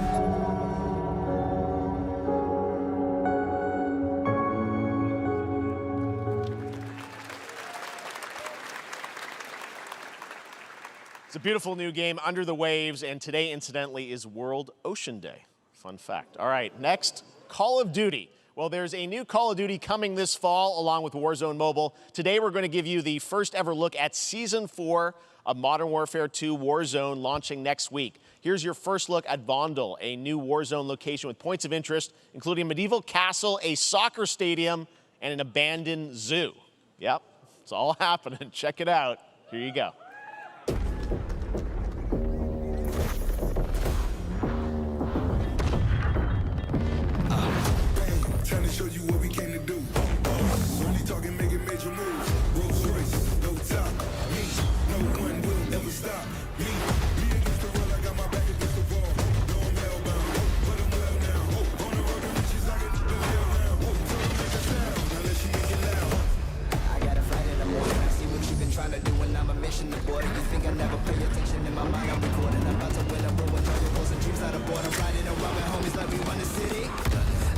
It's a beautiful new game, Under the Waves, and today, incidentally, is World Ocean Day. Fun fact. All right, next, Call of Duty. Well, there's a new Call of Duty coming this fall, along with Warzone Mobile. Today, we're going to give you the first ever look at Season 4 of Modern Warfare 2 Warzone, launching next week. Here's your first look at Vondel, a new Warzone location with points of interest, including a medieval castle, a soccer stadium, and an abandoned zoo. Yep, it's all happening. Check it out. Here you go. Trying to show you what we came to do. Only talking, making major moves. Rolls Royce, no top. Me, no one will ever stop. Me against the world, I got my back against the wall. No, I'm hellbound, but I'm well now. On the road to riches, I get to do hell now. Tell them make a sound, now let she make it loud. I got a flight in the morning. I see what you've been trying to do, and I'm a mission to board. You think I never pay attention? In my mind, I'm recording. I'm about to win a row and try your goals and dreams out of board. I'm riding around with homies like we run the city.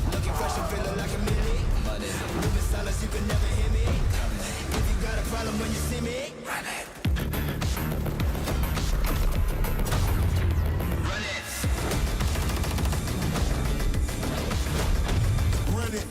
Looking fresh and feeling like a millie. Moving silence, you can never hear me. If you got a problem when you see me, run it. Run it. Run it.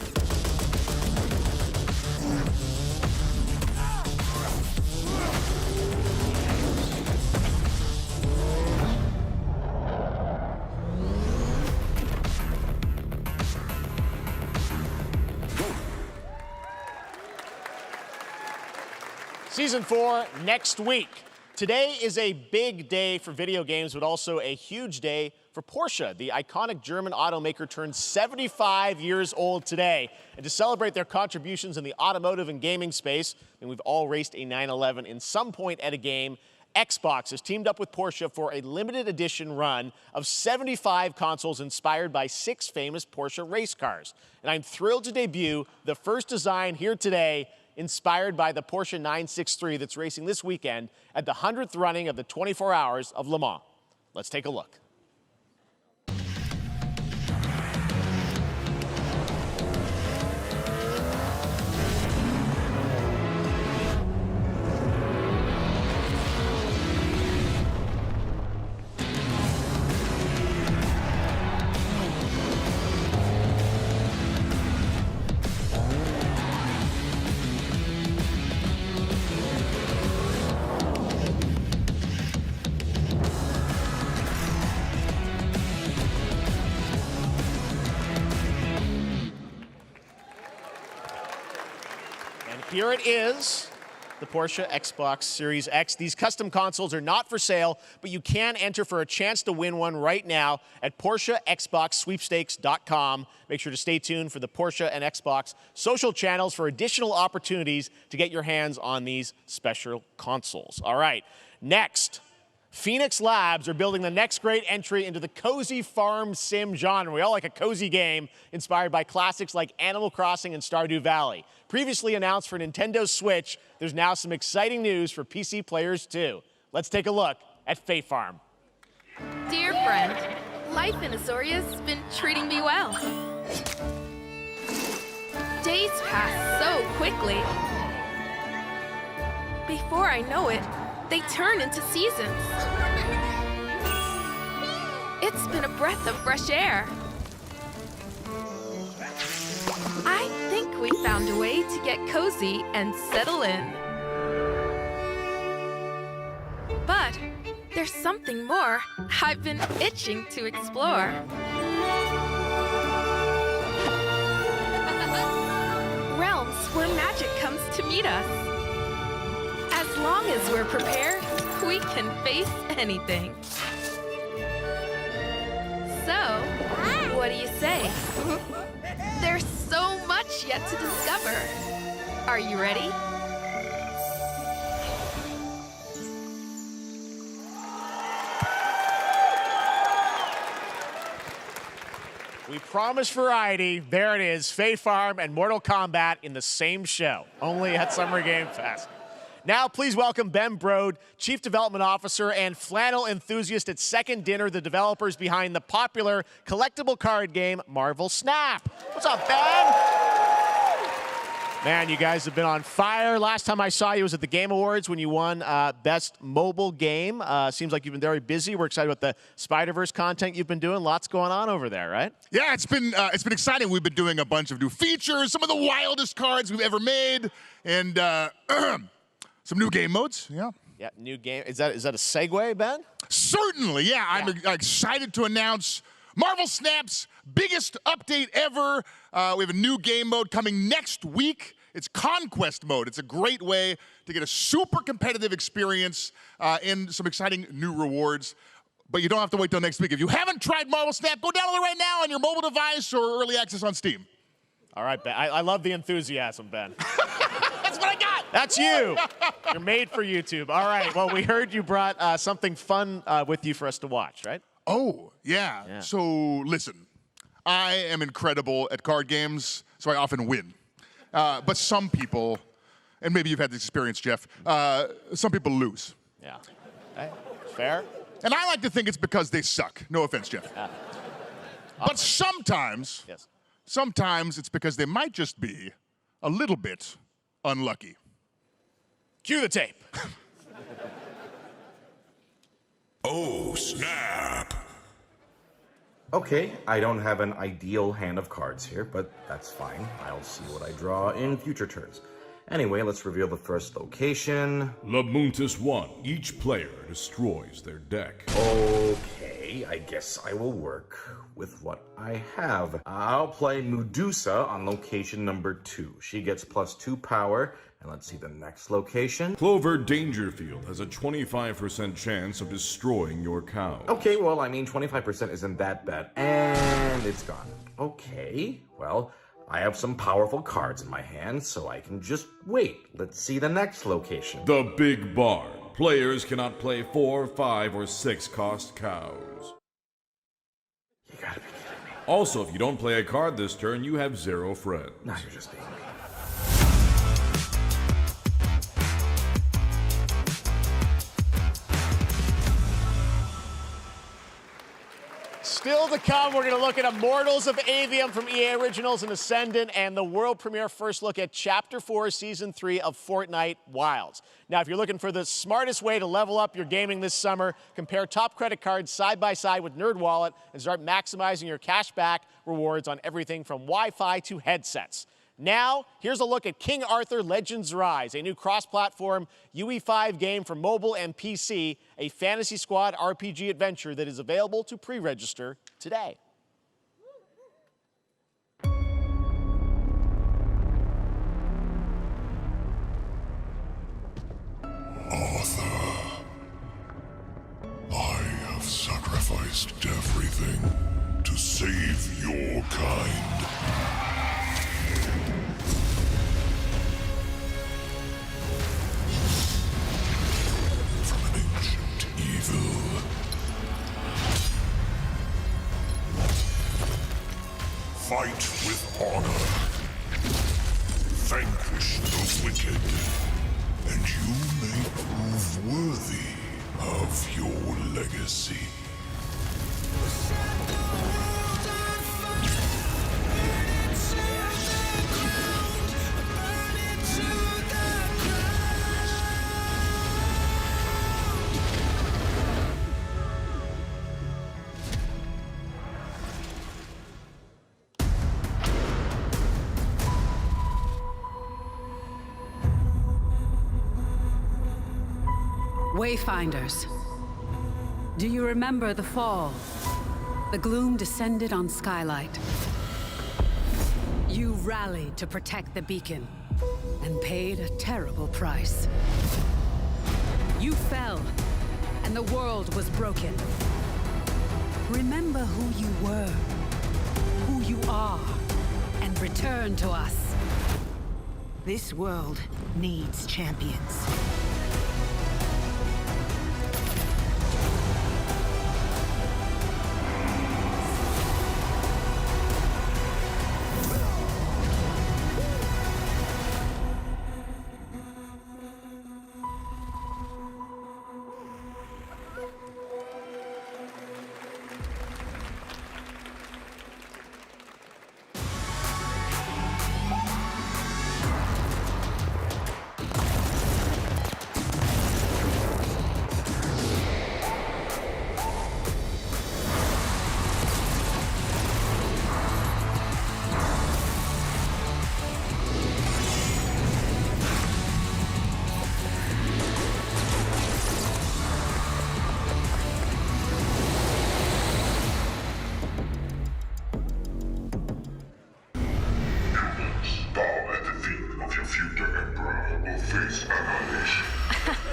Season 4 next week. Today is a big day for video games, but also a huge day for Porsche. The iconic German automaker turns 75 years old today. And to celebrate their contributions in the automotive and gaming space, and we've all raced a 911 in some point at a game, Xbox has teamed up with Porsche for a limited edition run of 75 consoles inspired by 6 famous Porsche race cars. And I'm thrilled to debut the first design here today, inspired by the Porsche 963 that's racing this weekend at the 100th running of the 24 Hours of Le Mans. Let's take a look. Here it is, the Porsche Xbox Series X. These custom consoles are not for sale, but you can enter for a chance to win one right now at PorscheXboxSweepstakes.com. Make sure to stay tuned for the Porsche and Xbox social channels for additional opportunities to get your hands on these special consoles. All right, next. Phoenix Labs are building the next great entry into the cozy farm sim genre. We all like a cozy game inspired by classics like Animal Crossing and Stardew Valley. Previously announced for Nintendo Switch, there's now some exciting news for PC players too. Let's take a look at Fae Farm. Dear friend, life in Azoria's been treating me well. Days pass so quickly. Before I know it, they turn into seasons. It's been a breath of fresh air. I think we found a way to get cozy and settle in. But there's something more I've been itching to explore. Realms where magic comes to meet us. As long as we're prepared, we can face anything. So, what do you say? There's so much yet to discover. Are you ready? We promised variety. There it is, Fae Farm and Mortal Kombat in the same show, only at Summer Game Fest. Now, please welcome Ben Brode, Chief Development Officer and flannel enthusiast at Second Dinner, the developers behind the popular collectible card game, Marvel Snap. What's up, Ben? Man, you guys have been on fire. Last time I saw you was at the Game Awards when you won Best Mobile Game. Seems like you've been very busy. We're excited about the Spider-Verse content you've been doing. Lots going on over there, right? Yeah, it's been exciting. We've been doing a bunch of new features, some of the wildest cards we've ever made, and some new game modes, yeah. Yeah, new game. Is that a segue, Ben? Certainly, yeah. I'm excited to announce Marvel Snap's biggest update ever. We have a new game mode coming next week. It's Conquest mode. It's a great way to get a super competitive experience and some exciting new rewards. But you don't have to wait till next week. If you haven't tried Marvel Snap, go download it right now on your mobile device or early access on Steam. All right, Ben. I love the enthusiasm, Ben. That's what I got. That's you. You're made for YouTube. All right. Well, we heard you brought something fun with you for us to watch, right? Oh, yeah. So, listen. I am incredible at card games, so I often win. But some people, and maybe you've had this experience, Jeff, some people lose. Yeah. Okay. Fair. And I like to think it's because they suck. No offense, Jeff. But sometimes, sometimes it's because they might just be a little bit unlucky. Cue the tape. Oh, snap. Okay, I don't have an ideal hand of cards here, but that's fine. I'll see what I draw in future turns. Anyway, let's reveal the first location. Labuntus 1. Each player destroys their deck. Okay, I guess I will work with what I have. I'll play Medusa on location number 2. She gets +2 power, And let's see the next location. Clover Dangerfield has a 25% chance of destroying your cow. Okay, well, I mean, 25% isn't that bad. And it's gone. Okay, well, I have some powerful cards in my hand, so I can just wait. Let's see the next location. The Big Barn. Players cannot play 4, 5, or 6 cost cows. You gotta be kidding me. Also, if you don't play a card this turn, you have 0 friends. Now you're just being mean. Still to come, we're going to look at Immortals of Avium from EA Originals and Ascendant, and the world premiere first look at Chapter 4, Season 3 of Fortnite Wilds. Now, if you're looking for the smartest way to level up your gaming this summer, compare top credit cards side by side with NerdWallet and start maximizing your cashback rewards on everything from Wi-Fi to headsets. Now, here's a look at King Arthur Legends Rise, a new cross-platform UE5 game for mobile and PC, a Fantasy Squad RPG adventure that is available to pre-register today. Arthur, I have sacrificed everything to save your kind. Fight with honor. Vanquish the wicked, and you may prove worthy of your legacy. Wayfinders, do you remember the fall? The gloom descended on Skylight. You rallied to protect the beacon, and paid a terrible price. You fell, and the world was broken. Remember who you were, who you are, and return to us. This world needs champions.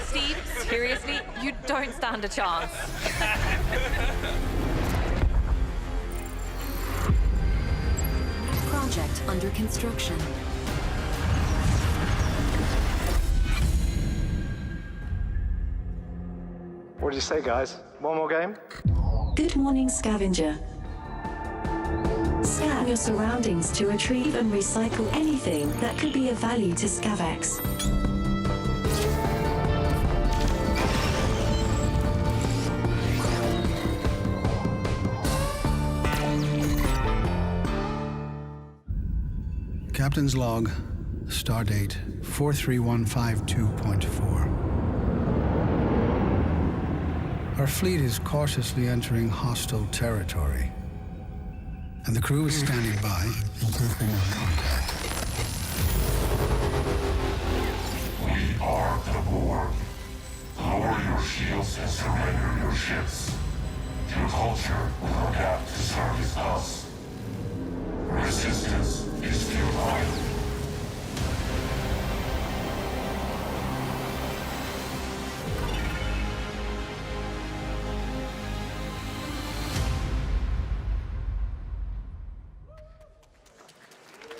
Steve, seriously, you don't stand a chance. Project under construction. What did you say, guys? One more game? Good morning, scavenger. Scan your surroundings to retrieve and recycle anything that could be of value to Scavax. Captain's log, stardate 43152.4. Our fleet is cautiously entering hostile territory, and the crew is standing by in perfect contact. We are the Borg. Lower your shields and surrender your ships. Your culture will adapt to service us. Resistance is futile.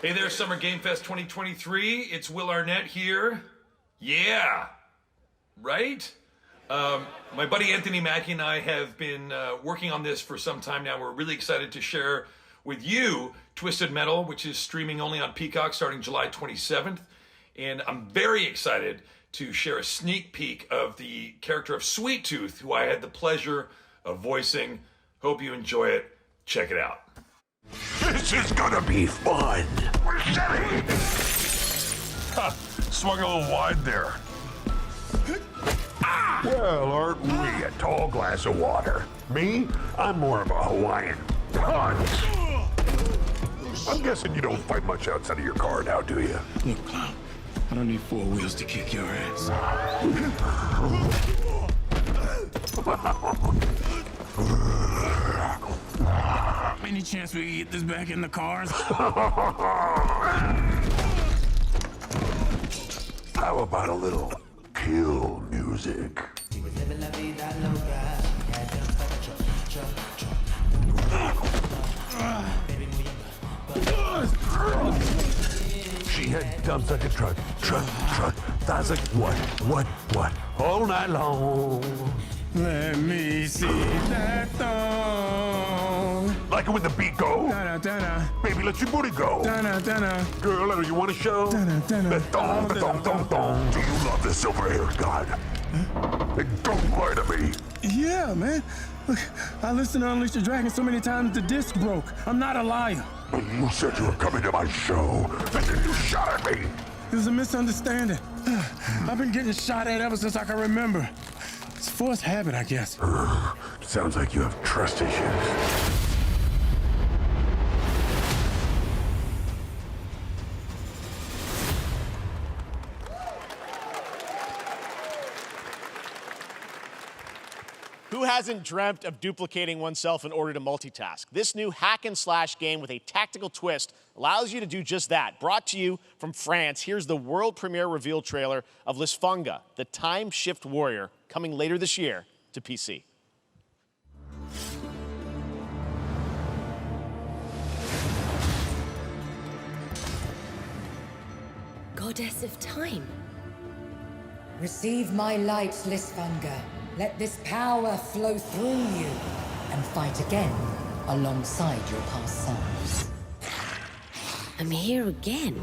Hey there, Summer Game Fest 2023. It's Will Arnett here. Yeah, right? My buddy Anthony Mackie and I have been working on this for some time now. We're really excited to share with you Twisted Metal, which is streaming only on Peacock starting July 27th. And I'm very excited to share a sneak peek of the character of Sweet Tooth, who I had the pleasure of voicing. Hope you enjoy it. Check it out. This is gonna be fun. Swung a little wide there. Well, aren't we a tall glass of water? Me? I'm more of a Hawaiian punch. I'm guessing you don't fight much outside of your car now, do you? Look, clown, I don't need 4 wheels to kick your ass. Any chance we can get this back in the cars? How about a little kill music? She had dumps like a truck. That's like what? All night long. Let me see that thong. Like it when the beat go? Da-da-da-da. Baby, let your booty go. Da-da-da-da. Girl, you want to show? Da-da-da-da. The thong. Do you love the silver-haired god? Huh? Don't lie to me. Yeah, man. Look, I listened to Unleash the Dragon so many times the disc broke. I'm not a liar. But you said you were coming to my show, and then you shot at me. It was a misunderstanding. I've been getting shot at ever since I can remember. It's forced habit, I guess. Sounds like you have trust issues. Who hasn't dreamt of duplicating oneself in order to multitask? This new hack and slash game with a tactical twist allows you to do just that. Brought to you from France, here's the world premiere reveal trailer of Lisfunga, the time shift warrior, coming later this year to PC. Goddess of time. Receive my light, Lisfunga. Let this power flow through you and fight again alongside your past selves. I'm here again.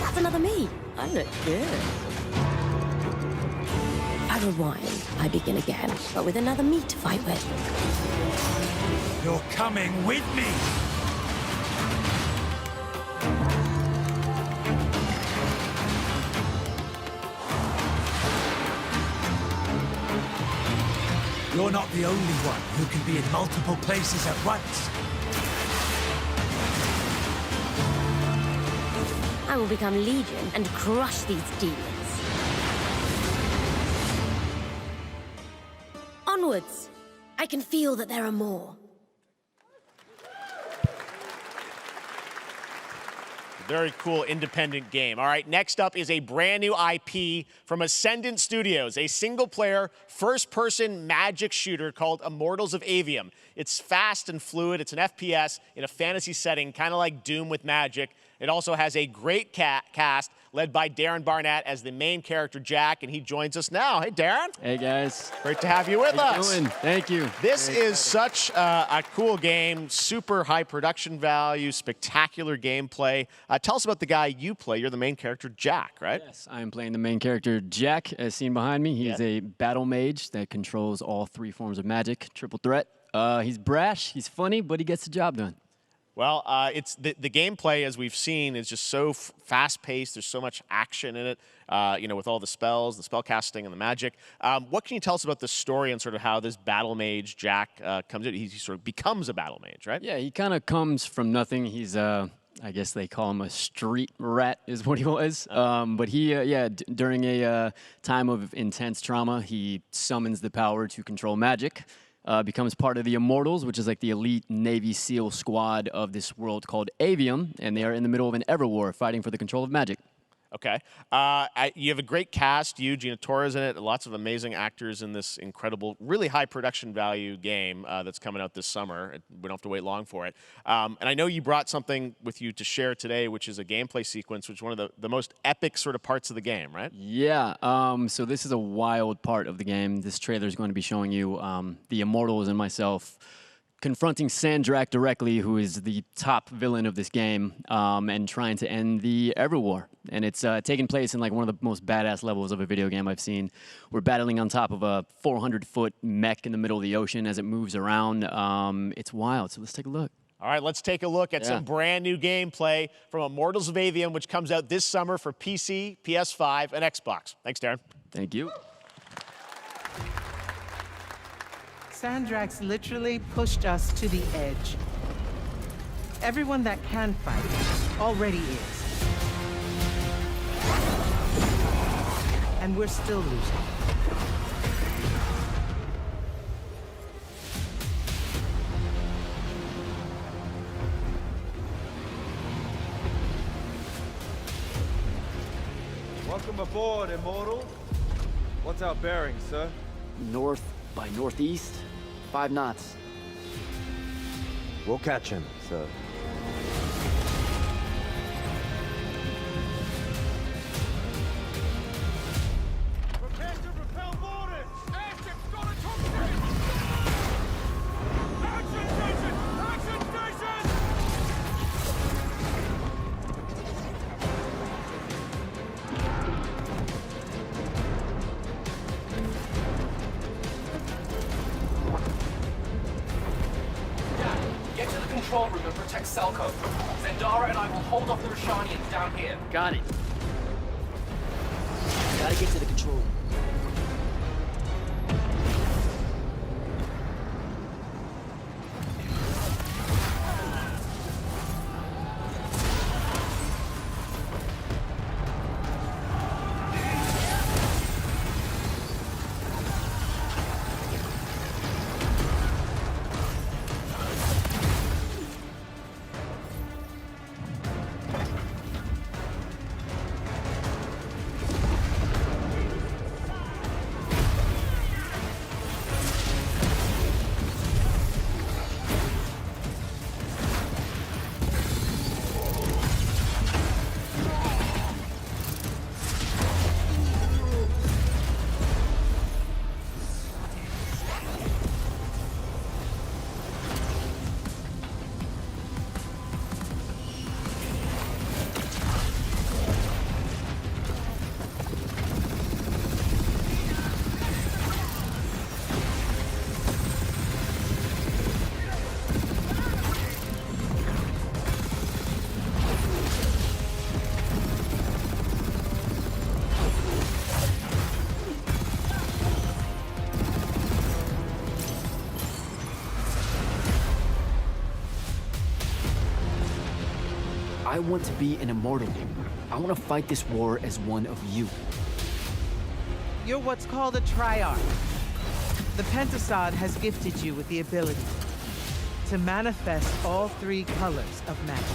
That's another me. I look good. I rewind. I begin again, but with another me to fight with. You're coming with me. You're not the only one who can be in multiple places at once. I will become Legion and crush these demons. Onwards! I can feel that there are more. Very cool independent game. All right, next up is a brand new IP from Ascendant Studios, a single-player, first-person magic shooter called Immortals of Avium. It's fast and fluid. It's an FPS in a fantasy setting, kind of like Doom with magic. It also has a great cast led by Darren Barnett as the main character, Jack, and he joins us now. Hey, Darren. Hey, guys. Great to have you with How you us. doing? Thank you. This Very is excited. such a cool game, super high production value, spectacular gameplay. Tell us about the guy you play. You're the main character, Jack, right? Yes, I am playing the main character, Jack, as seen behind me. He's a battle mage that controls all 3 forms of magic, triple threat. He's brash, he's funny, but he gets the job done. Well, it's the gameplay, as we've seen, is just so fast-paced. There's so much action in it, with all the spells, the spell casting, and the magic. What can you tell us about the story and sort of how this battle mage, Jack, comes in? He sort of becomes a battle mage, right? Yeah, he kind of comes from nothing. He's, I guess they call him a street rat is what he was. But he, during a time of intense trauma, he summons the power to control magic. Becomes part of the Immortals, which is like the elite Navy SEAL squad of this world called Avium, and they are in the middle of an Everwar fighting for the control of magic. Okay. You have a great cast. You, Gina Torres in it. Lots of amazing actors in this incredible, really high production value game that's coming out this summer. We don't have to wait long for it. And I know you brought something with you to share today, which is a gameplay sequence, which is one of the most epic sort of parts of the game, right? Yeah. So this is a wild part of the game. This trailer is going to be showing you the Immortals and myself confronting Sandrak directly, who is the top villain of this game, and trying to end the Everwar. And it's taking place in like one of the most badass levels of a video game I've seen. We're battling on top of a 400-foot mech in the middle of the ocean as it moves around. It's wild, so let's take a look. All right, let's take a look at some brand new gameplay from Immortals of Avium, which comes out this summer for PC, PS5, and Xbox. Thanks, Darren. Thank you. Sandrax literally pushed us to the edge. Everyone that can fight already is. And we're still losing. Welcome aboard, Immortal. What's our bearing, sir? North by northeast, 5 knots. We'll catch him, sir. Prepare to repel boarders! Airship's got a cockpit! Action station! Action station! Get to the control room and protect Selko. Zendara and I will hold off the Rashanians down here. Got it. Gotta get to the control room. I want to be an immortal. I want to fight this war as one of you. You're what's called a Triarch. The Pentasod has gifted you with the ability to manifest all 3 colors of magic.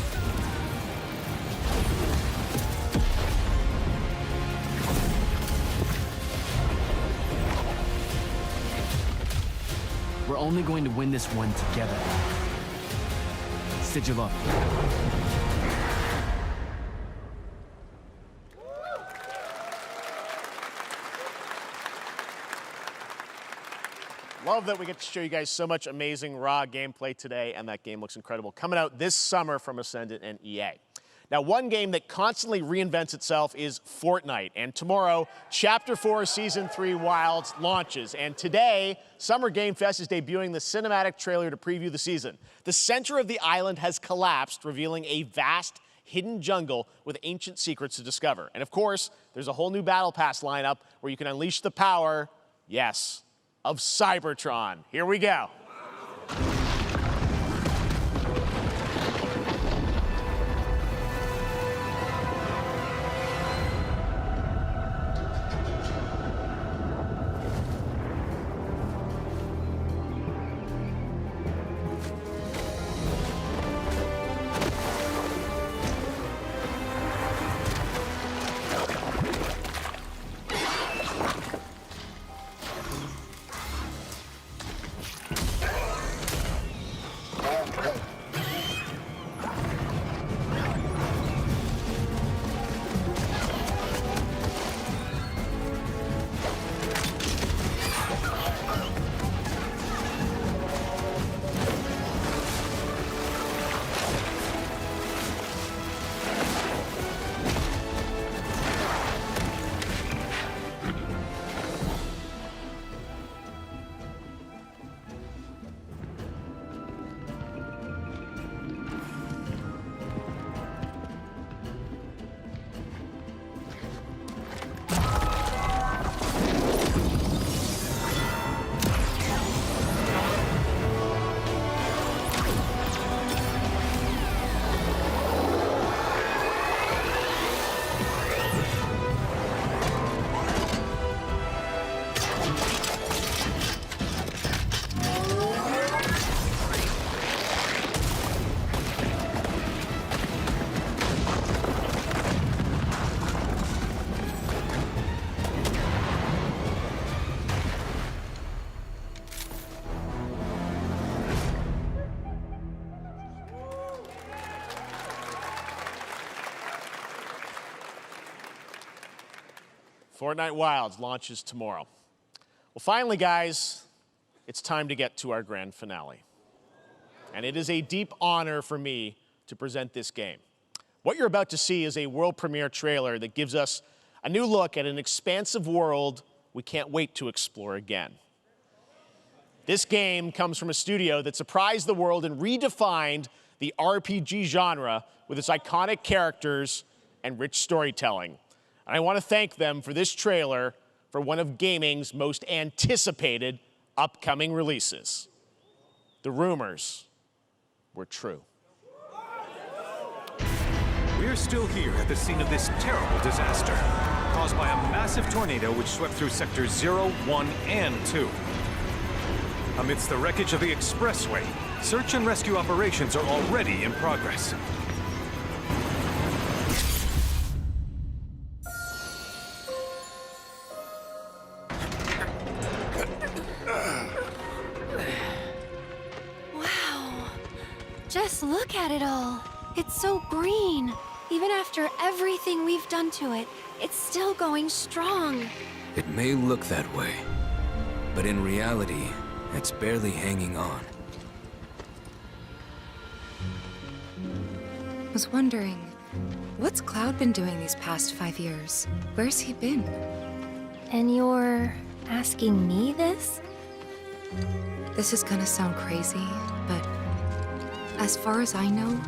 We're only going to win this one together. Sigil up. Love that we get to show you guys so much amazing raw gameplay today, and that game looks incredible. Coming out this summer from Ascendant and EA. Now, one game that constantly reinvents itself is Fortnite, and tomorrow, Chapter 4 Season 3 Wilds launches, and today, Summer Game Fest is debuting the cinematic trailer to preview the season. The center of the island has collapsed, revealing a vast, hidden jungle with ancient secrets to discover. And of course, there's a whole new Battle Pass lineup where you can unleash the power, yes, of Cybertron. Here we go. Fortnite Wilds launches tomorrow. Well, finally, guys, it's time to get to our grand finale. And it is a deep honor for me to present this game. What you're about to see is a world premiere trailer that gives us a new look at an expansive world we can't wait to explore again. This game comes from a studio that surprised the world and redefined the RPG genre with its iconic characters and rich storytelling. And I want to thank them for this trailer for one of gaming's most anticipated upcoming releases. The rumors were true. We're still here at the scene of this terrible disaster, caused by a massive tornado which swept through sectors 0, 1, and 2. Amidst the wreckage of the expressway, search and rescue operations are already in progress. Wow. Just look at it all. It's so green. Even after everything we've done to it, it's still going strong. It may look that way, but in reality, it's barely hanging on. Was wondering, what's Cloud been doing these past 5 years? Where's he been? And you're asking me this? This is gonna sound crazy, but as far as I know,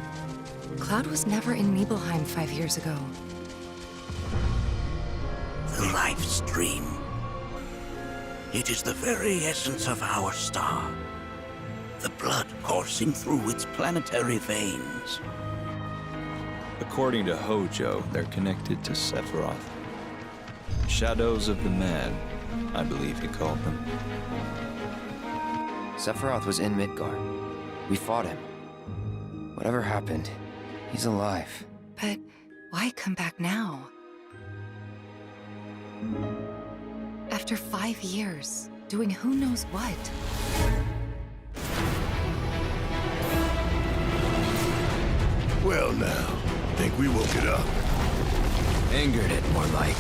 Cloud was never in Nibelheim 5 years ago. The Livestream. It is the very essence of our star. The blood coursing through its planetary veins. According to Hojo, they're connected to Sephiroth. Shadows of the Mad, I believe he called them. Sephiroth was in Midgard. We fought him. Whatever happened, he's alive. But why come back now? After 5 years, doing who knows what. Well now, think we woke it up. Angered it, more like.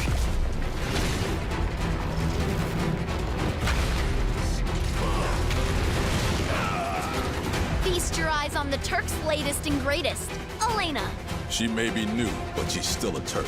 Feast your eyes on the Turk's latest and greatest, Elena. She may be new, but she's still a Turk.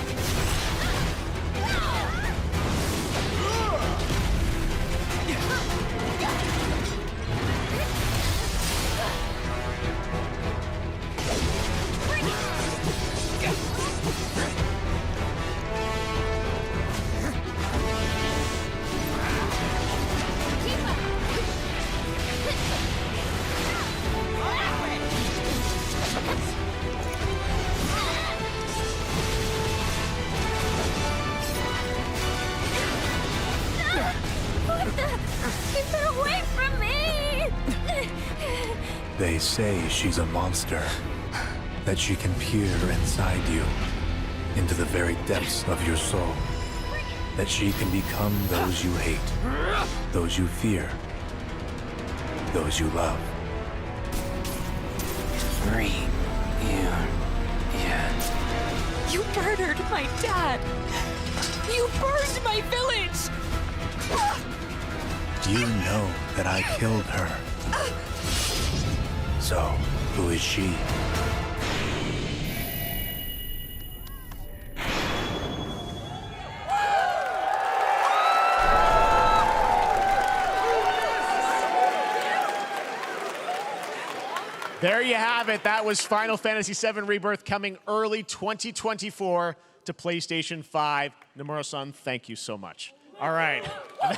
Keep her away from me! They say she's a monster, that she can peer inside you, into the very depths of your soul, that she can become those you hate, those you fear, those you love. Green Union. You murdered my dad! You burned my village! You know that I killed her. So, who is she? There you have it. That was Final Fantasy VII Rebirth coming early 2024 to PlayStation 5. Nomura-san, thank you so much. All right,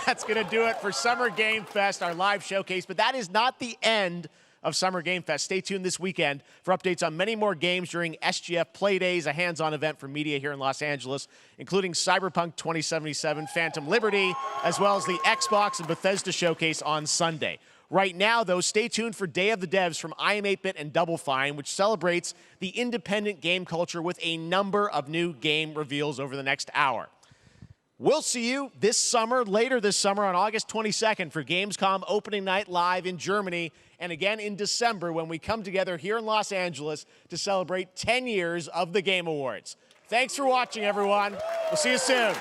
that's going to do it for Summer Game Fest, our live showcase. But that is not the end of Summer Game Fest. Stay tuned this weekend for updates on many more games during SGF Play Days, a hands-on event for media here in Los Angeles, including Cyberpunk 2077, Phantom Liberty, as well as the Xbox and Bethesda showcase on Sunday. Right now, though, stay tuned for Day of the Devs from I Am 8-Bit and Double Fine, which celebrates the independent game culture with a number of new game reveals over the next hour. We'll see you this summer, later this summer on August 22nd for Gamescom opening night live in Germany, and again in December when we come together here in Los Angeles to celebrate 10 years of the Game Awards. Thanks for watching, everyone. We'll see you soon.